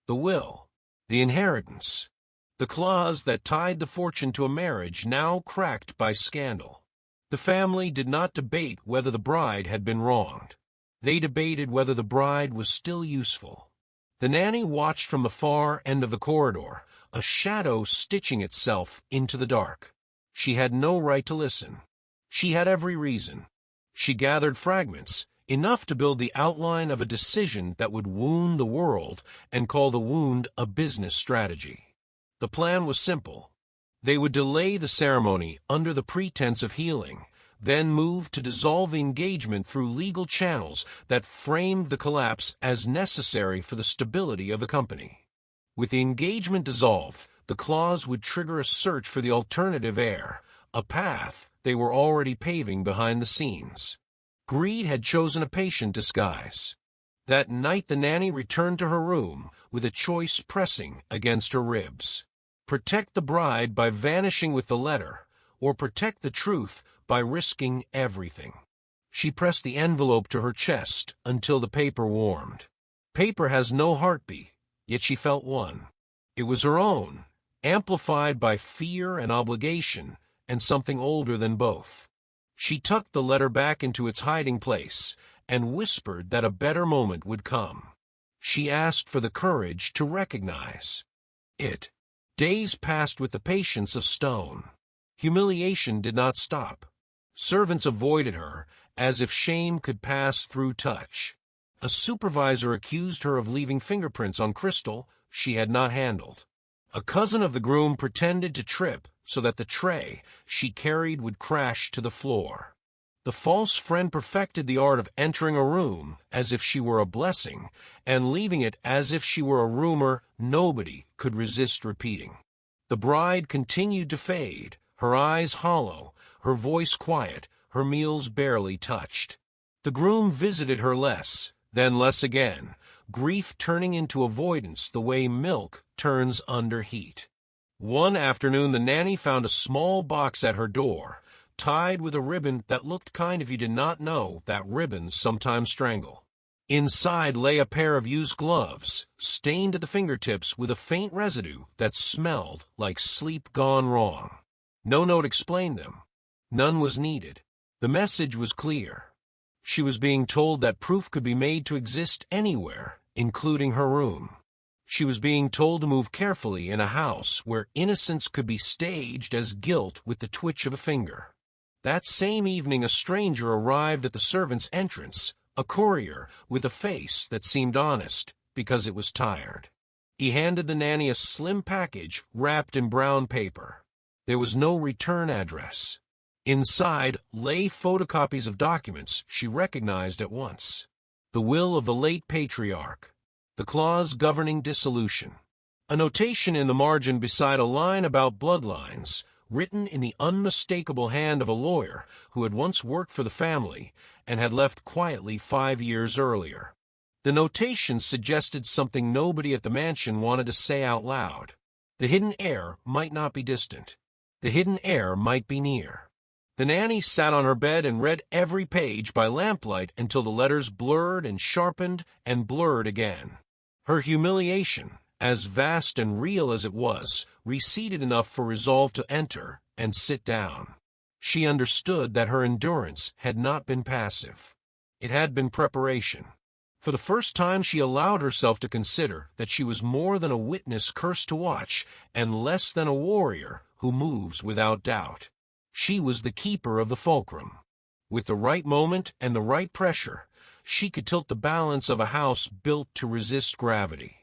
S1: The will. The inheritance. The clause that tied the fortune to a marriage now cracked by scandal. The family did not debate whether the bride had been wronged. They debated whether the bride was still useful. The nanny watched from the far end of the corridor, a shadow stitching itself into the dark. She had no right to listen. She had every reason. She gathered fragments, enough to build the outline of a decision that would wound the world and call the wound a business strategy. The plan was simple. They would delay the ceremony under the pretense of healing, then move to dissolve the engagement through legal channels that framed the collapse as necessary for the stability of the company. With the engagement dissolved, the clause would trigger a search for the alternative heir, a path they were already paving behind the scenes. Greed had chosen a patient disguise. That night the nanny returned to her room with a choice pressing against her ribs. Protect the bride by vanishing with the letter, or protect the truth by risking everything. She pressed the envelope to her chest until the paper warmed. Paper has no heartbeat, yet she felt one. It was her own, amplified by fear and obligation, and something older than both. She tucked the letter back into its hiding place and whispered that a better moment would come. She asked for the courage to recognize it. Days passed with the patience of stone. Humiliation did not stop. Servants avoided her, as if shame could pass through touch. A supervisor accused her of leaving fingerprints on crystal she had not handled. A cousin of the groom pretended to trip so that the tray she carried would crash to the floor. The false friend perfected the art of entering a room as if she were a blessing and leaving it as if she were a rumor nobody could resist repeating. The bride continued to fade, her eyes hollow, her voice quiet, her meals barely touched. The groom visited her less, then less again, grief turning into avoidance the way milk turns under heat. One afternoon the nanny found a small box at her door, tied with a ribbon that looked kind if you did not know that ribbons sometimes strangle. Inside lay a pair of used gloves, stained at the fingertips with a faint residue that smelled like sleep gone wrong. No note explained them. None was needed. The message was clear. She was being told that proof could be made to exist anywhere, including her room. She was being told to move carefully in a house where innocence could be staged as guilt with the twitch of a finger. That same evening a stranger arrived at the servants' entrance, a courier with a face that seemed honest because it was tired. He handed the nanny a slim package wrapped in brown paper. There was no return address. Inside lay photocopies of documents she recognized at once. The will of the late patriarch, the clause governing dissolution, a notation in the margin beside a line about bloodlines, written in the unmistakable hand of a lawyer who had once worked for the family and had left quietly 5 years earlier. The notation suggested something nobody at the mansion wanted to say out loud. The hidden heir might not be distant. The hidden heir might be near. The nanny sat on her bed and read every page by lamplight until the letters blurred and sharpened and blurred again. Her humiliation, as vast and real as it was, receded enough for resolve to enter and sit down. She understood that her endurance had not been passive. It had been preparation. For the first time she allowed herself to consider that she was more than a witness cursed to watch and less than a warrior who moves without doubt. She was the keeper of the fulcrum. With the right moment and the right pressure, she could tilt the balance of a house built to resist gravity.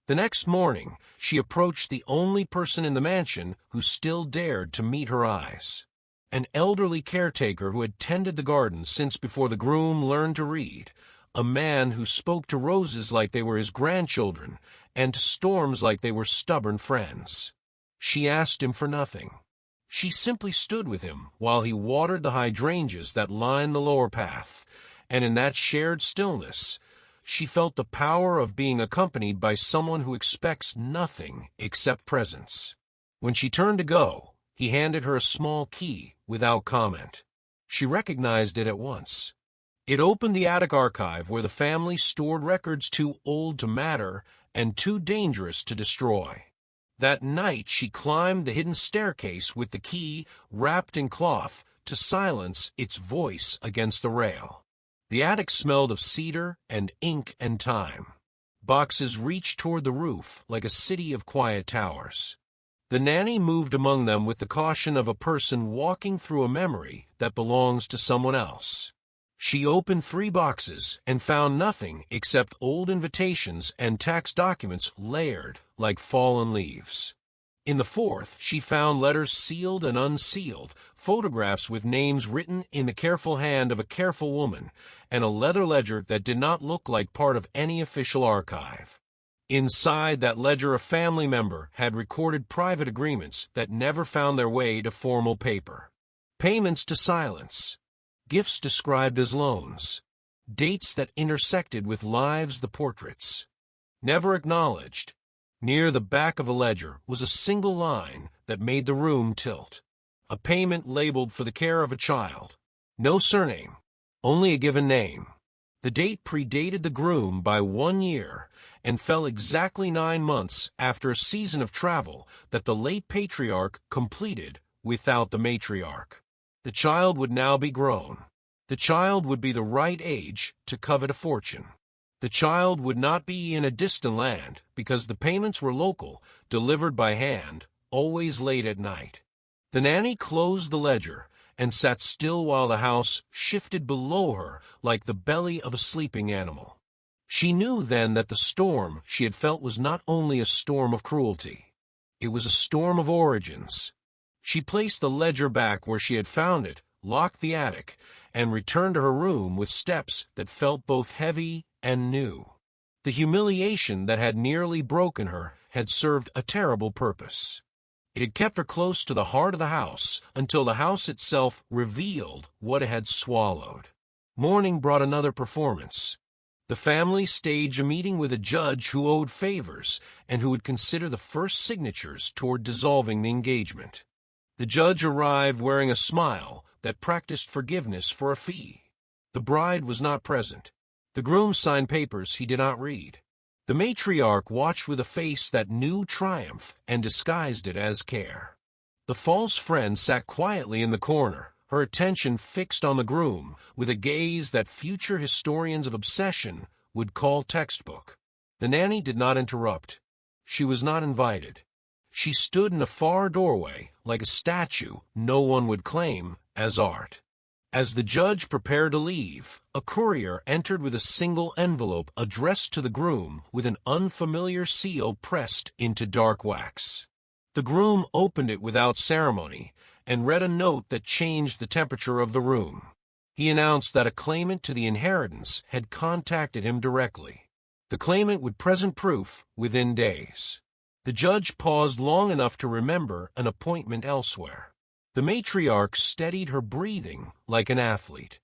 S1: The next morning, she approached the only person in the mansion who still dared to meet her eyes. An elderly caretaker who had tended the garden since before the groom learned to read, a man who spoke to roses like they were his grandchildren and to storms like they were stubborn friends. She asked him for nothing. She simply stood with him while he watered the hydrangeas that lined the lower path, and in that shared stillness, she felt the power of being accompanied by someone who expects nothing except presence. When she turned to go, he handed her a small key without comment. She recognized it at once. It opened the attic archive where the family stored records too old to matter and too dangerous to destroy. That night she climbed the hidden staircase with the key wrapped in cloth to silence its voice against the rail. The attic smelled of cedar and ink and time. Boxes reached toward the roof like a city of quiet towers. The nanny moved among them with the caution of a person walking through a memory that belongs to someone else. She opened 3 boxes and found nothing except old invitations and tax documents layered like fallen leaves. In the 4th, she found letters sealed and unsealed, photographs with names written in the careful hand of a careful woman, and a leather ledger that did not look like part of any official archive. Inside that ledger, a family member had recorded private agreements that never found their way to formal paper. Payments to silence. Gifts described as loans. Dates that intersected with lives the portraits. Never acknowledged. Near the back of a ledger was a single line that made the room tilt. A payment labeled for the care of a child. No surname, only a given name. The date predated the groom by 1 year and fell exactly 9 months after a season of travel that the late patriarch completed without the matriarch. The child would now be grown. The child would be the right age to covet a fortune. The child would not be in a distant land because the payments were local, delivered by hand, always late at night. The nanny closed the ledger and sat still while the house shifted below her like the belly of a sleeping animal. She knew then that the storm she had felt was not only a storm of cruelty. It was a storm of origins. She placed the ledger back where she had found it, locked the attic, and returned to her room with steps that felt both heavy and new. The humiliation that had nearly broken her had served a terrible purpose. It had kept her close to the heart of the house until the house itself revealed what it had swallowed. Morning brought another performance. The family staged a meeting with a judge who owed favors and who would consider the first signatures toward dissolving the engagement. The judge arrived wearing a smile that practiced forgiveness for a fee. The bride was not present. The groom signed papers he did not read. The matriarch watched with a face that knew triumph and disguised it as care. The false friend sat quietly in the corner, her attention fixed on the groom, with a gaze that future historians of obsession would call textbook. The nanny did not interrupt. She was not invited. She stood in a far doorway, like a statue no one would claim as art. As the judge prepared to leave, a courier entered with a single envelope addressed to the groom with an unfamiliar seal pressed into dark wax. The groom opened it without ceremony and read a note that changed the temperature of the room. He announced that a claimant to the inheritance had contacted him directly. The claimant would present proof within days. The judge paused long enough to remember an appointment elsewhere. The matriarch steadied her breathing like an athlete.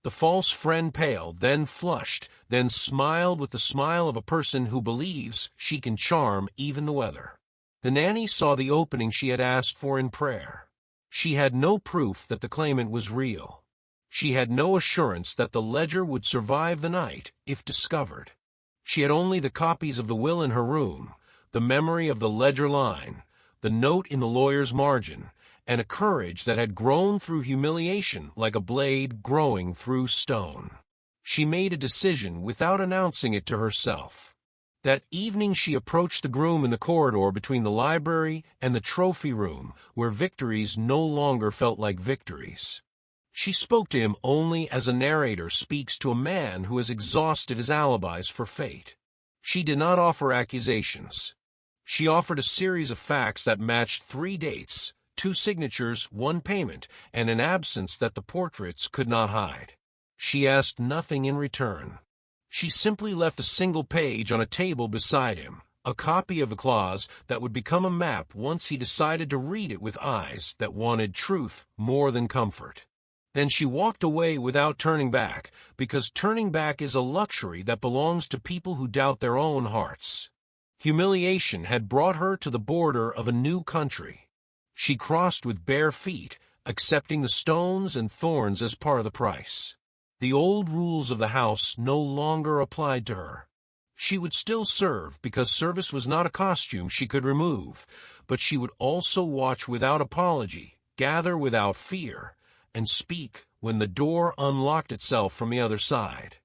S1: The false friend paled, then flushed, then smiled with the smile of a person who believes she can charm even the weather. The nanny saw the opening she had asked for in prayer. She had no proof that the claimant was real. She had no assurance that the ledger would survive the night if discovered. She had only the copies of the will in her room, the memory of the ledger line, the note in the lawyer's margin, and a courage that had grown through humiliation like a blade growing through stone. She made a decision without announcing it to herself. That evening she approached the groom in the corridor between the library and the trophy room, where victories no longer felt like victories. She spoke to him only as a narrator speaks to a man who has exhausted his alibis for fate. She did not offer accusations. She offered a series of facts that matched 3 dates, 2 signatures, 1 payment, and an absence that the portraits could not hide. She asked nothing in return. She simply left a single page on a table beside him, a copy of a clause that would become a map once he decided to read it with eyes that wanted truth more than comfort. Then she walked away without turning back, because turning back is a luxury that belongs to people who doubt their own hearts. Humiliation had brought her to the border of a new country. She crossed with bare feet, accepting the stones and thorns as part of the price. The old rules of the house no longer applied to her. She would still serve because service was not a costume she could remove, but she would also watch without apology, gather without fear, and speak when the door unlocked itself from the other side.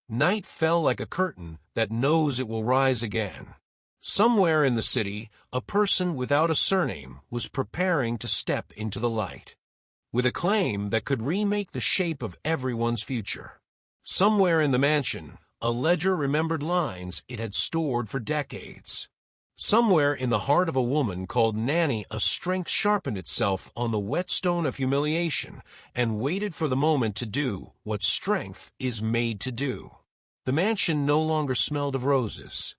S1: Night fell like a curtain that knows it will rise again. Somewhere in the city, a person without a surname was preparing to step into the light, with a claim that could remake the shape of everyone's future. Somewhere in the mansion, a ledger remembered lines it had stored for decades. Somewhere in the heart of a woman called Nanny, a strength sharpened itself on the whetstone of humiliation and waited for the moment to do what strength is made to do. The mansion no longer smelled of roses.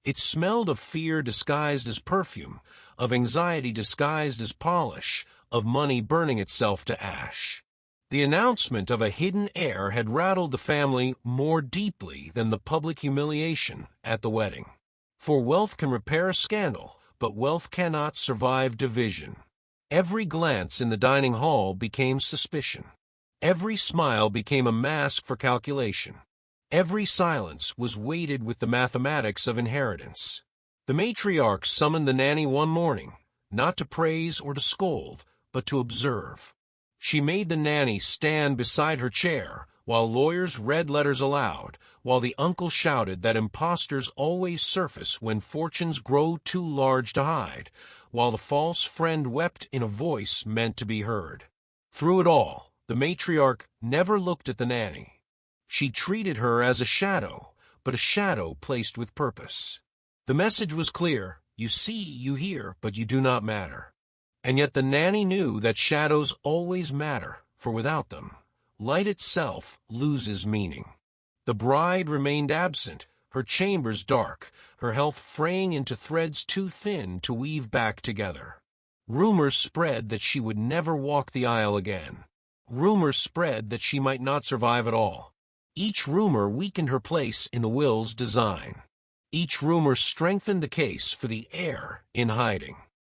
S1: It smelled of fear disguised as perfume, of anxiety disguised as polish, of money burning itself to ash. The announcement of a hidden heir had rattled the family more deeply than the public humiliation at the wedding. For wealth can repair a scandal, but wealth cannot survive division. Every glance in the dining hall became suspicion. Every smile became a mask for calculation. Every silence was weighted with the mathematics of inheritance. The matriarch summoned the nanny one morning, not to praise or to scold, but to observe. She made the nanny stand beside her chair, while lawyers read letters aloud, while the uncle shouted that impostors always surface when fortunes grow too large to hide, while the false friend wept in a voice meant to be heard. Through it all, the matriarch never looked at the nanny. She treated her as a shadow, but a shadow placed with purpose. The message was clear: you see, you hear, but you do not matter. And yet the nanny knew that shadows always matter, for without them, light itself loses meaning. The bride remained absent, her chambers dark, her health fraying into threads too thin to weave back together. Rumors spread that she would never walk the aisle again. Rumors spread that she might not survive at all. Each rumor weakened her place in the will's design. Each rumor strengthened the case for the heir in hiding.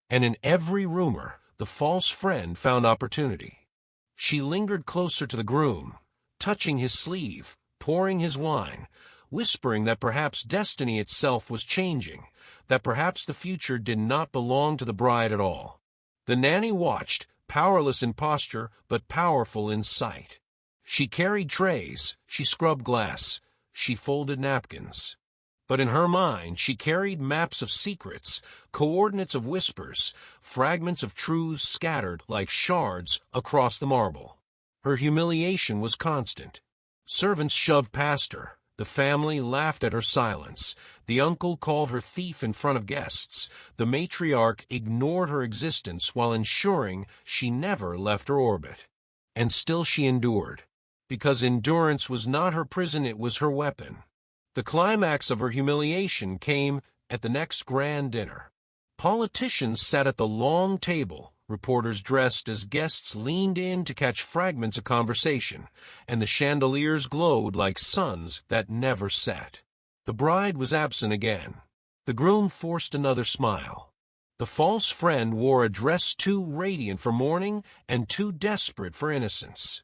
S1: And in every rumor, the false friend found opportunity. She lingered closer to the groom, touching his sleeve, pouring his wine, whispering that perhaps destiny itself was changing, that perhaps the future did not belong to the bride at all. The nanny watched, powerless in posture, but powerful in sight. She carried trays, she scrubbed glass, she folded napkins. But in her mind she carried maps of secrets, coordinates of whispers, fragments of truths scattered like shards across the marble. Her humiliation was constant. Servants shoved past her. The family laughed at her silence. The uncle called her thief in front of guests. The matriarch ignored her existence while ensuring she never left her orbit. And still she endured. Because endurance was not her prison, it was her weapon. The climax of her humiliation came at the next grand dinner. Politicians sat at the long table, reporters dressed as guests leaned in to catch fragments of conversation, and the chandeliers glowed like suns that never set. The bride was absent again. The groom forced another smile. The false friend wore a dress too radiant for mourning and too desperate for innocence.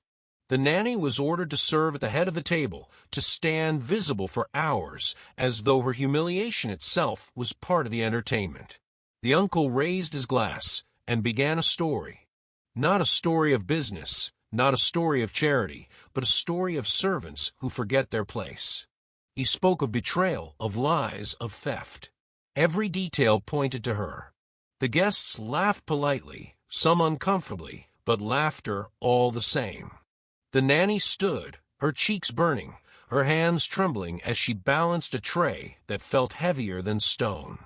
S1: The nanny was ordered to serve at the head of the table, to stand visible for hours, as though her humiliation itself was part of the entertainment. The uncle raised his glass and began a story. Not a story of business, not a story of charity, but a story of servants who forget their place. He spoke of betrayal, of lies, of theft. Every detail pointed to her. The guests laughed politely, some uncomfortably, but laughter all the same. The nanny stood, her cheeks burning, her hands trembling as she balanced a tray that felt heavier than stone.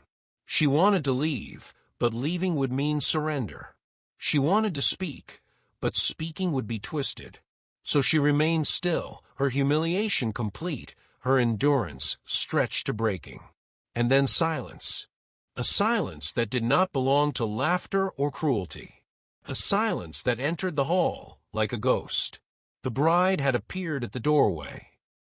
S1: She wanted to leave, but leaving would mean surrender. She wanted to speak, but speaking would be twisted. So she remained still, her humiliation complete, her endurance stretched to breaking. And then silence. A silence that did not belong to laughter or cruelty. A silence that entered the hall like a ghost. The bride had appeared at the doorway.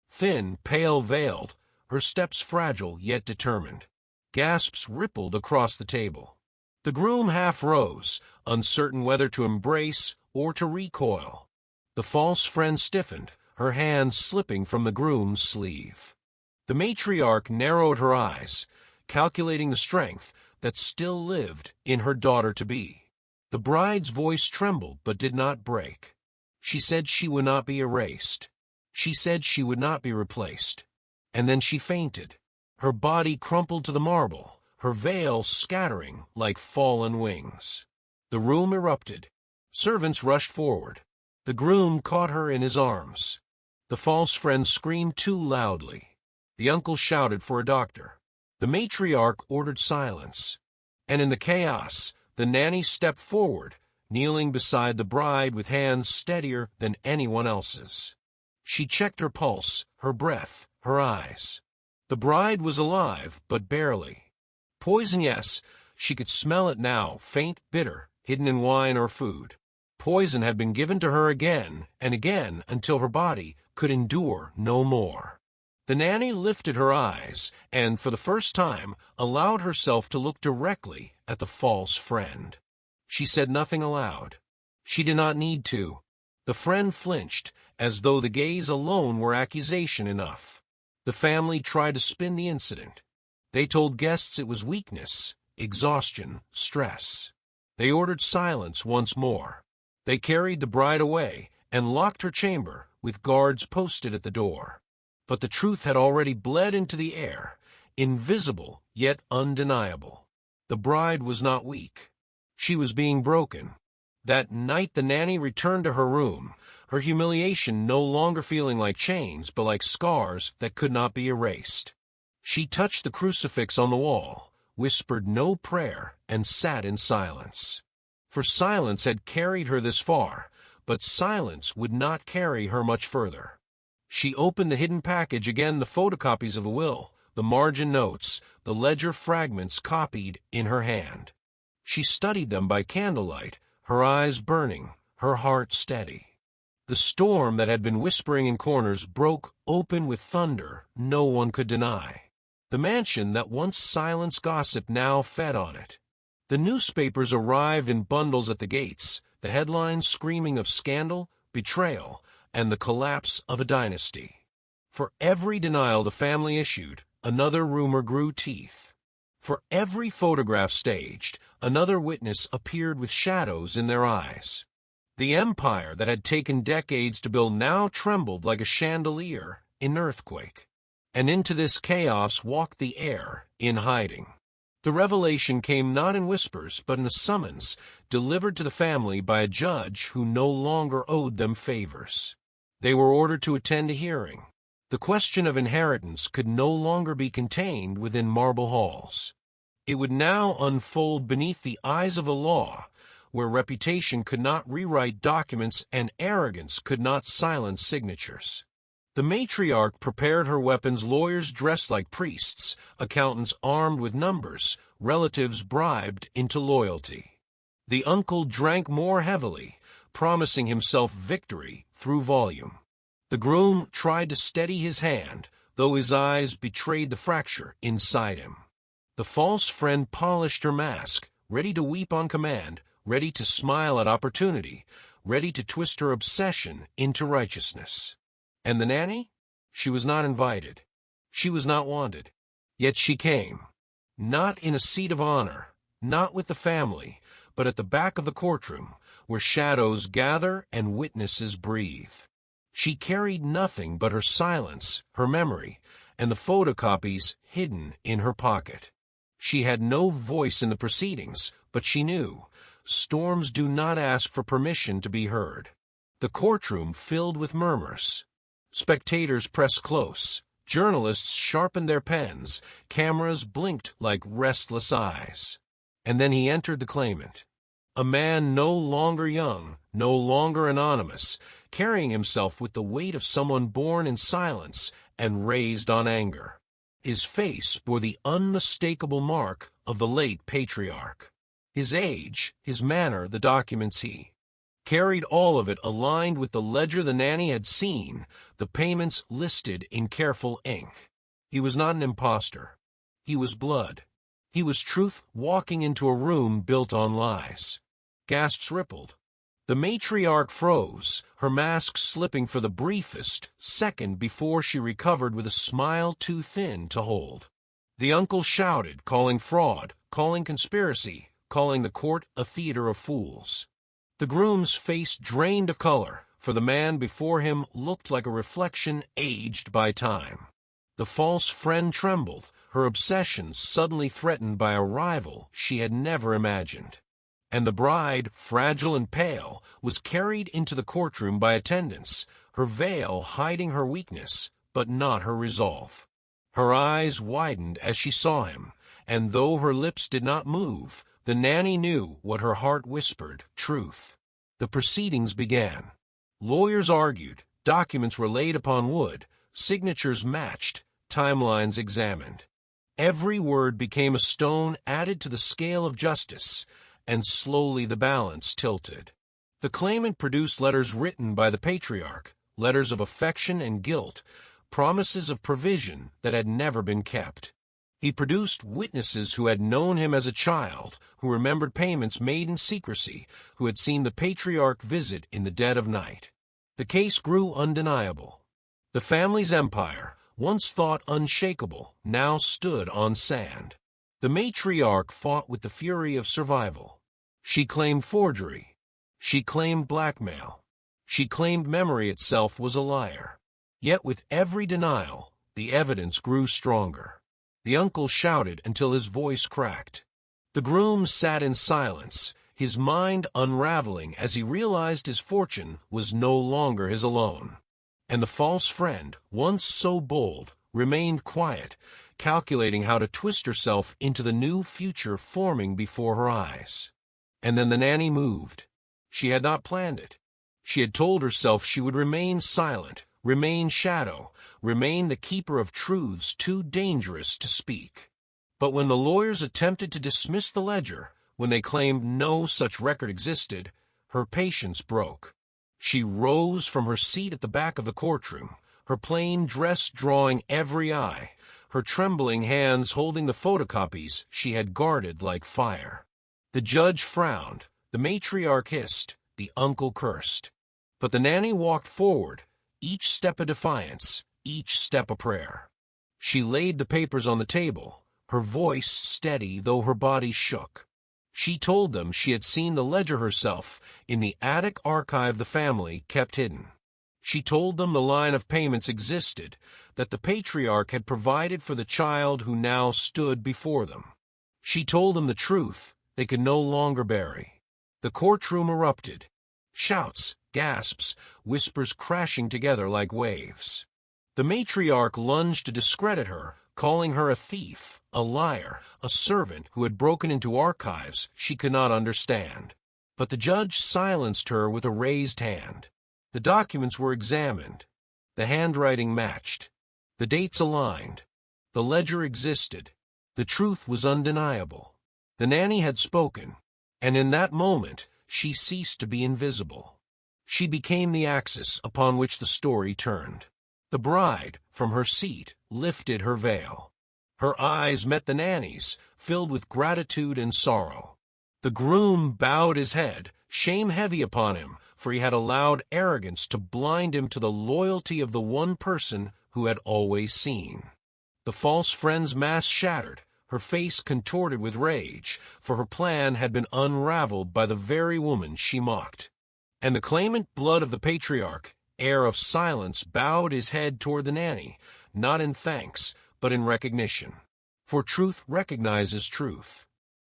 S1: Thin, pale veiled, her steps fragile yet determined. Gasps rippled across the table. The groom half rose, uncertain whether to embrace or to recoil. The false friend stiffened, her hand slipping from the groom's sleeve. The matriarch narrowed her eyes, calculating the strength that still lived in her daughter-to-be. The bride's voice trembled but did not break. She said she would not be erased. She said she would not be replaced. And then she fainted. Her body crumpled to the marble, her veil scattering like fallen wings. The room erupted. Servants rushed forward. The groom caught her in his arms. The false friend screamed too loudly. The uncle shouted for a doctor. The matriarch ordered silence. And in the chaos, the nanny stepped forward, kneeling beside the bride with hands steadier than anyone else's. She checked her pulse, her breath, her eyes. The bride was alive, but barely. Poison, yes, she could smell it now, faint, bitter, hidden in wine or food. Poison had been given to her again and again until her body could endure no more. The nanny lifted her eyes and, for the first time, allowed herself to look directly at the false friend. She said nothing aloud. She did not need to. The friend flinched, as though the gaze alone were accusation enough. The family tried to spin the incident. They told guests it was weakness, exhaustion, stress. They ordered silence once more. They carried the bride away and locked her chamber, with guards posted at the door. But the truth had already bled into the air, invisible yet undeniable. The bride was not weak. She was being broken. That night the nanny returned to her room, her humiliation no longer feeling like chains but like scars that could not be erased. She touched the crucifix on the wall, whispered no prayer, and sat in silence. For silence had carried her this far, but silence would not carry her much further. She opened the hidden package again, the photocopies of the will, the margin notes, the ledger fragments copied in her hand. She studied them by candlelight, her eyes burning, her heart steady. The storm that had been whispering in corners broke open with thunder no one could deny. The mansion that once silenced gossip now fed on it. The newspapers arrived in bundles at the gates, the headlines screaming of scandal, betrayal, and the collapse of a dynasty. For every denial the family issued, another rumor grew teeth. For every photograph staged, another witness appeared with shadows in their eyes. The empire that had taken decades to build now trembled like a chandelier in an earthquake. And into this chaos walked the heir in hiding. The revelation came not in whispers, but in a summons delivered to the family by a judge who no longer owed them favors. They were ordered to attend a hearing. The question of inheritance could no longer be contained within marble halls. It would now unfold beneath the eyes of the law, where reputation could not rewrite documents and arrogance could not silence signatures. The matriarch prepared her weapons, lawyers dressed like priests, accountants armed with numbers, relatives bribed into loyalty. The uncle drank more heavily, promising himself victory through volume. The groom tried to steady his hand, though his eyes betrayed the fracture inside him. The false friend polished her mask, ready to weep on command, ready to smile at opportunity, ready to twist her obsession into righteousness. And the nanny? She was not invited. She was not wanted. Yet she came. Not in a seat of honor, not with the family, but at the back of the courtroom, where shadows gather and witnesses breathe. She carried nothing but her silence, her memory, and the photocopies hidden in her pocket. She had no voice in the proceedings, but she knew. Storms do not ask for permission to be heard. The courtroom filled with murmurs. Spectators pressed close. Journalists sharpened their pens. Cameras blinked like restless eyes. And then he entered, the claimant. A man no longer young, no longer anonymous, carrying himself with the weight of someone born in silence and raised on anger. His face bore the unmistakable mark of the late patriarch. His age, his manner, the documents he carried, all of it aligned with the ledger the nanny had seen, the payments listed in careful ink. He was not an impostor. He was blood. He was truth walking into a room built on lies. Gasps rippled. The matriarch froze, her mask slipping for the briefest second before she recovered with a smile too thin to hold. The uncle shouted, calling fraud, calling conspiracy, calling the court a theater of fools. The groom's face drained of color, for the man before him looked like a reflection aged by time. The false friend trembled, her obsession suddenly threatened by a rival she had never imagined. And the bride, fragile and pale, was carried into the courtroom by attendants, her veil hiding her weakness, but not her resolve. Her eyes widened as she saw him, and though her lips did not move, the nanny knew what her heart whispered, truth. The proceedings began. Lawyers argued, documents were laid upon wood, signatures matched, timelines examined. Every word became a stone added to the scale of justice, and slowly the balance tilted. The claimant produced letters written by the patriarch, letters of affection and guilt, promises of provision that had never been kept. He produced witnesses who had known him as a child, who remembered payments made in secrecy, who had seen the patriarch visit in the dead of night. The case grew undeniable. The family's empire, once thought unshakable, now stood on sand. The matriarch fought with the fury of survival. She claimed forgery. She claimed blackmail. She claimed memory itself was a liar. Yet with every denial, the evidence grew stronger. The uncle shouted until his voice cracked. The groom sat in silence, his mind unraveling as he realized his fortune was no longer his alone. And the false friend, once so bold, remained quiet, calculating how to twist herself into the new future forming before her eyes. And then the nanny moved. She had not planned it. She had told herself she would remain silent, remain shadow, remain the keeper of truths too dangerous to speak. But when the lawyers attempted to dismiss the ledger, when they claimed no such record existed, her patience broke. She rose from her seat at the back of the courtroom, her plain dress drawing every eye, her trembling hands holding the photocopies she had guarded like fire. The judge frowned, the matriarch hissed, the uncle cursed. But the nanny walked forward, each step a defiance, each step a prayer. She laid the papers on the table, her voice steady though her body shook. She told them she had seen the ledger herself in the attic archive the family kept hidden. She told them the line of payments existed, that the patriarch had provided for the child who now stood before them. She told them the truth they could no longer bury. The courtroom erupted. Shouts, gasps, whispers crashing together like waves. The matriarch lunged to discredit her, calling her a thief, a liar, a servant who had broken into archives she could not understand. But the judge silenced her with a raised hand. The documents were examined. The handwriting matched. The dates aligned. The ledger existed. The truth was undeniable. The nanny had spoken, and in that moment she ceased to be invisible. She became the axis upon which the story turned. The bride, from her seat, lifted her veil. Her eyes met the nanny's, filled with gratitude and sorrow. The groom bowed his head, shame heavy upon him, for he had allowed arrogance to blind him to the loyalty of the one person who had always seen. The false friend's mask shattered, her face contorted with rage, for her plan had been unraveled by the very woman she mocked. And the claimant blood of the patriarch, heir of silence, bowed his head toward the nanny, not in thanks, but in recognition. For truth recognizes truth.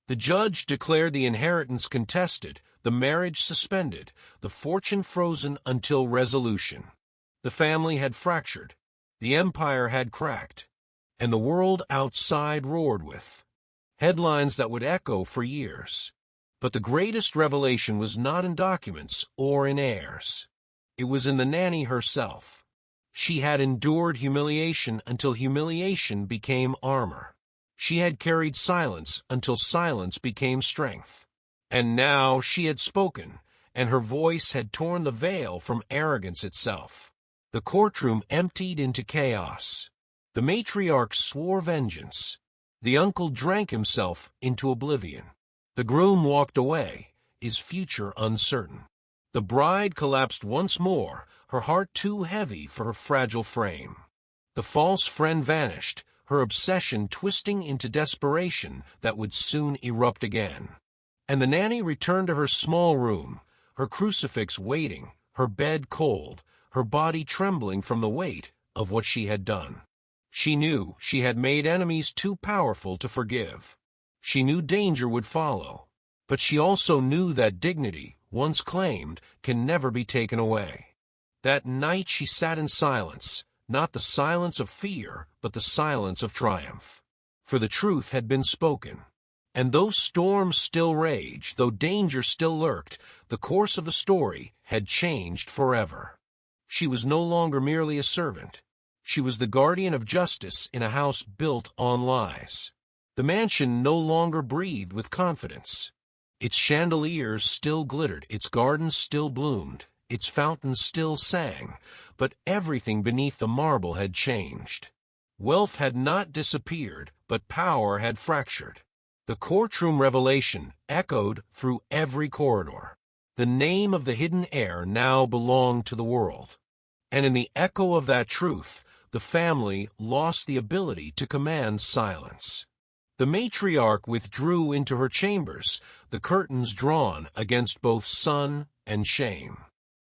S1: The judge declared the inheritance contested, the marriage suspended, the fortune frozen until resolution. The family had fractured, the empire had cracked, and the world outside roared with headlines that would echo for years. But the greatest revelation was not in documents or in heirs. It was in the nanny herself. She had endured humiliation until humiliation became armor. She had carried silence until silence became strength. And now she had spoken, and her voice had torn the veil from arrogance itself. The courtroom emptied into chaos. The matriarch swore vengeance. The uncle drank himself into oblivion. The groom walked away, his future uncertain. The bride collapsed once more, her heart too heavy for her fragile frame. The false friend vanished, her obsession twisting into desperation that would soon erupt again. And the nanny returned to her small room, her crucifix waiting, her bed cold, her body trembling from the weight of what she had done. She knew she had made enemies too powerful to forgive. She knew danger would follow, but she also knew that dignity, once claimed, can never be taken away. That night she sat in silence, not the silence of fear, but the silence of triumph. For the truth had been spoken. And though storms still raged, though danger still lurked, the course of the story had changed forever. She was no longer merely a servant. She was the guardian of justice in a house built on lies. The mansion no longer breathed with confidence. Its chandeliers still glittered, its gardens still bloomed, its fountains still sang, but everything beneath the marble had changed. Wealth had not disappeared, but power had fractured. The courtroom revelation echoed through every corridor. The name of the hidden heir now belonged to the world. And in the echo of that truth, the family lost the ability to command silence. The matriarch withdrew into her chambers, the curtains drawn against both sun and shame.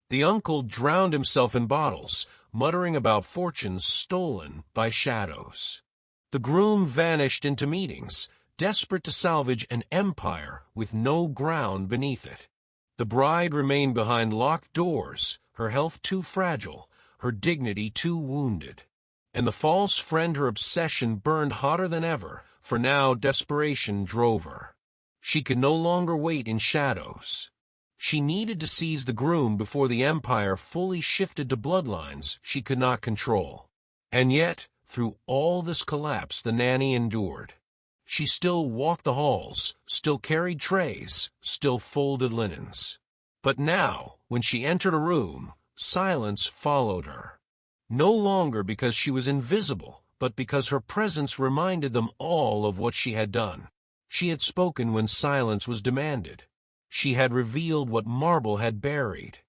S1: The uncle drowned himself in bottles, muttering about fortunes stolen by shadows. The groom vanished into meetings, desperate to salvage an empire with no ground beneath it. The bride remained behind locked doors, her health too fragile, her dignity too wounded. And the false friend, her obsession burned hotter than ever, for now desperation drove her. She could no longer wait in shadows. She needed to seize the groom before the empire fully shifted to bloodlines she could not control. And yet, through all this collapse, the nanny endured. She still walked the halls, still carried trays, still folded linens. But now, when she entered a room, silence followed her. No longer because she was invisible, but because her presence reminded them all of what she had done. She had spoken when silence was demanded. She had revealed what marble had buried.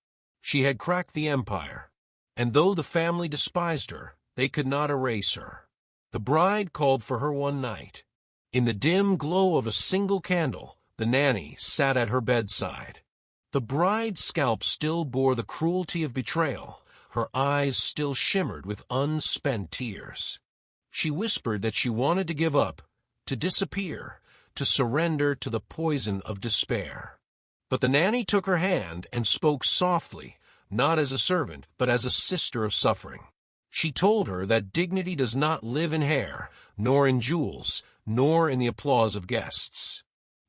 S1: She had cracked the empire. And though the family despised her, they could not erase her. The bride called for her one night. In the dim glow of a single candle, the nanny sat at her bedside. The bride's scalp still bore the cruelty of betrayal. Her eyes still shimmered with unspent tears. She whispered that she wanted to give up, to disappear, to surrender to the poison of despair. But the nanny took her hand and spoke softly, not as a servant, but as a sister of suffering. She told her that dignity does not live in hair, nor in jewels, nor in the applause of guests.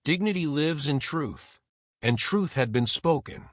S1: Dignity lives in truth, and truth had been spoken.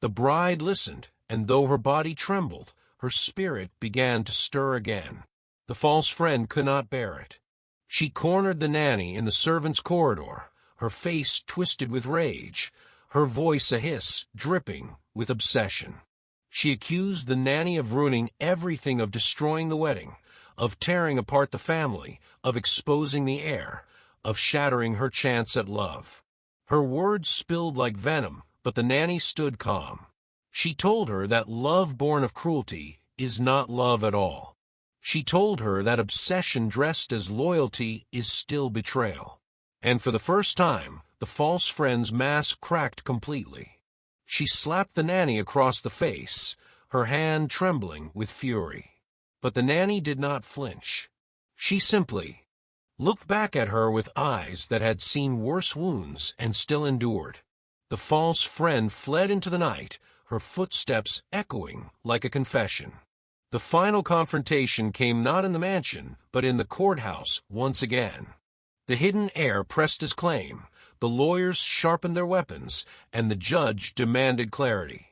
S1: The bride listened, and though her body trembled, her spirit began to stir again. The false friend could not bear it. She cornered the nanny in the servants' corridor, her face twisted with rage, her voice a hiss, dripping with obsession. She accused the nanny of ruining everything, of destroying the wedding, of tearing apart the family, of exposing the heir, of shattering her chance at love. Her words spilled like venom, but the nanny stood calm. She told her that love born of cruelty is not love at all. She told her that obsession dressed as loyalty is still betrayal. And for the first time, the false friend's mask cracked completely. She slapped the nanny across the face, her hand trembling with fury. But the nanny did not flinch. She simply looked back at her with eyes that had seen worse wounds and still endured. The false friend fled into the night, her footsteps echoing like a confession. The final confrontation came not in the mansion, but in the courthouse once again. The hidden heir pressed his claim, the lawyers sharpened their weapons, and the judge demanded clarity.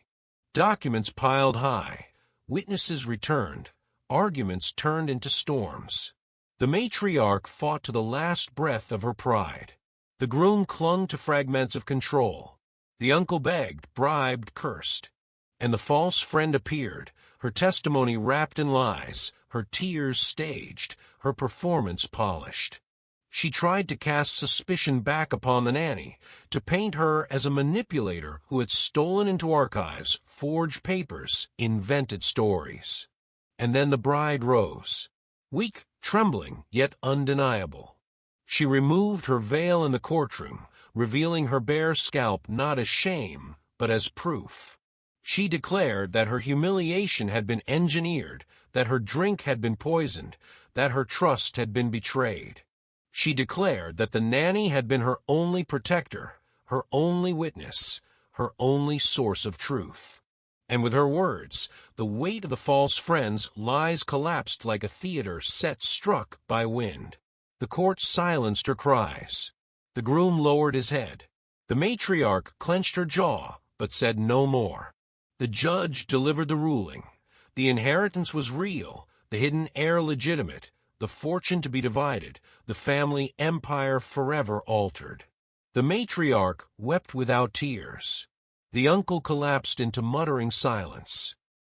S1: Documents piled high, witnesses returned, arguments turned into storms. The matriarch fought to the last breath of her pride. The groom clung to fragments of control. The uncle begged, bribed, cursed. And the false friend appeared, her testimony wrapped in lies, her tears staged, her performance polished. She tried to cast suspicion back upon the nanny, to paint her as a manipulator who had stolen into archives, forged papers, invented stories. And then the bride rose, weak, trembling, yet undeniable. She removed her veil in the courtroom, revealing her bare scalp not as shame, but as proof. She declared that her humiliation had been engineered, that her drink had been poisoned, that her trust had been betrayed. She declared that the nanny had been her only protector, her only witness, her only source of truth. And with her words, the weight of the false friend's lies collapsed like a theater set struck by wind. The court silenced her cries. The groom lowered his head. The matriarch clenched her jaw, but said no more. The judge delivered the ruling. The inheritance was real, the hidden heir legitimate, the fortune to be divided, the family empire forever altered. The matriarch wept without tears. The uncle collapsed into muttering silence.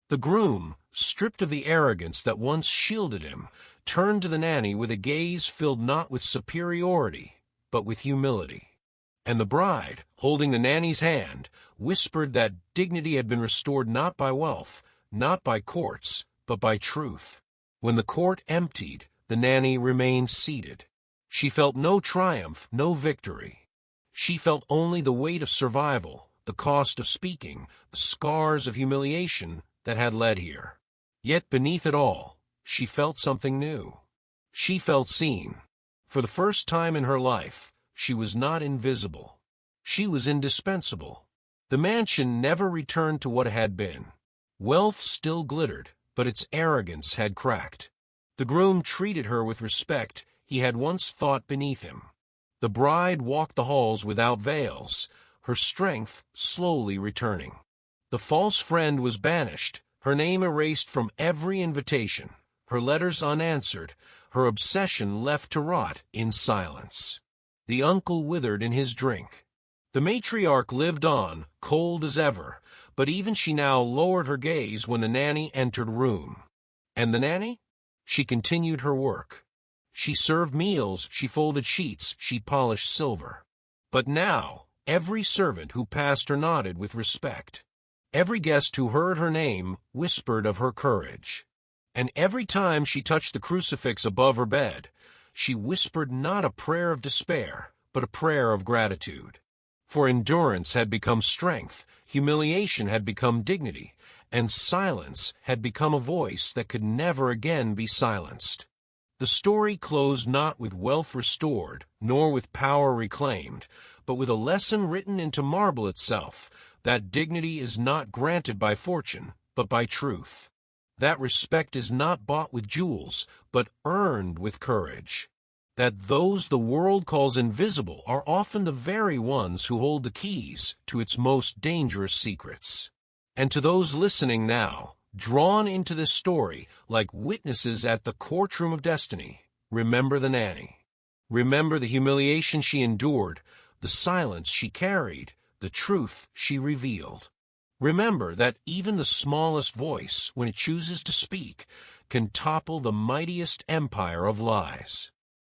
S1: The groom, stripped of the arrogance that once shielded him, turned to the nanny with a gaze filled not with superiority, but with humility. And the bride, holding the nanny's hand, whispered that dignity had been restored not by wealth, not by courts, but by truth. When the court emptied, the nanny remained seated. She felt no triumph, no victory. She felt only the weight of survival, the cost of speaking, the scars of humiliation that had led here. Yet beneath it all, she felt something new. She felt seen. For the first time in her life, she was not invisible. She was indispensable. The mansion never returned to what it had been. Wealth still glittered, but its arrogance had cracked. The groom treated her with respect he had once thought beneath him. The bride walked the halls without veils, her strength slowly returning. The false friend was banished, her name erased from every invitation, her letters unanswered, her obsession left to rot in silence. The uncle withered in his drink. The matriarch lived on, cold as ever, but even she now lowered her gaze when the nanny entered room. And the nanny? She continued her work. She served meals, she folded sheets, she polished silver. But now, every servant who passed her nodded with respect. Every guest who heard her name whispered of her courage. And every time she touched the crucifix above her bed, she whispered not a prayer of despair, but a prayer of gratitude. For endurance had become strength, humiliation had become dignity, and silence had become a voice that could never again be silenced. The story closed not with wealth restored, nor with power reclaimed, but with a lesson written into marble itself, that dignity is not granted by fortune, but by truth. That respect is not bought with jewels, but earned with courage. That those the world calls invisible are often the very ones who hold the keys to its most dangerous secrets. And to those listening now, drawn into this story like witnesses at the courtroom of destiny, remember the nanny. Remember the humiliation she endured, the silence she carried, the truth she revealed. Remember that even the smallest voice, when it chooses to speak, can topple the mightiest empire of lies.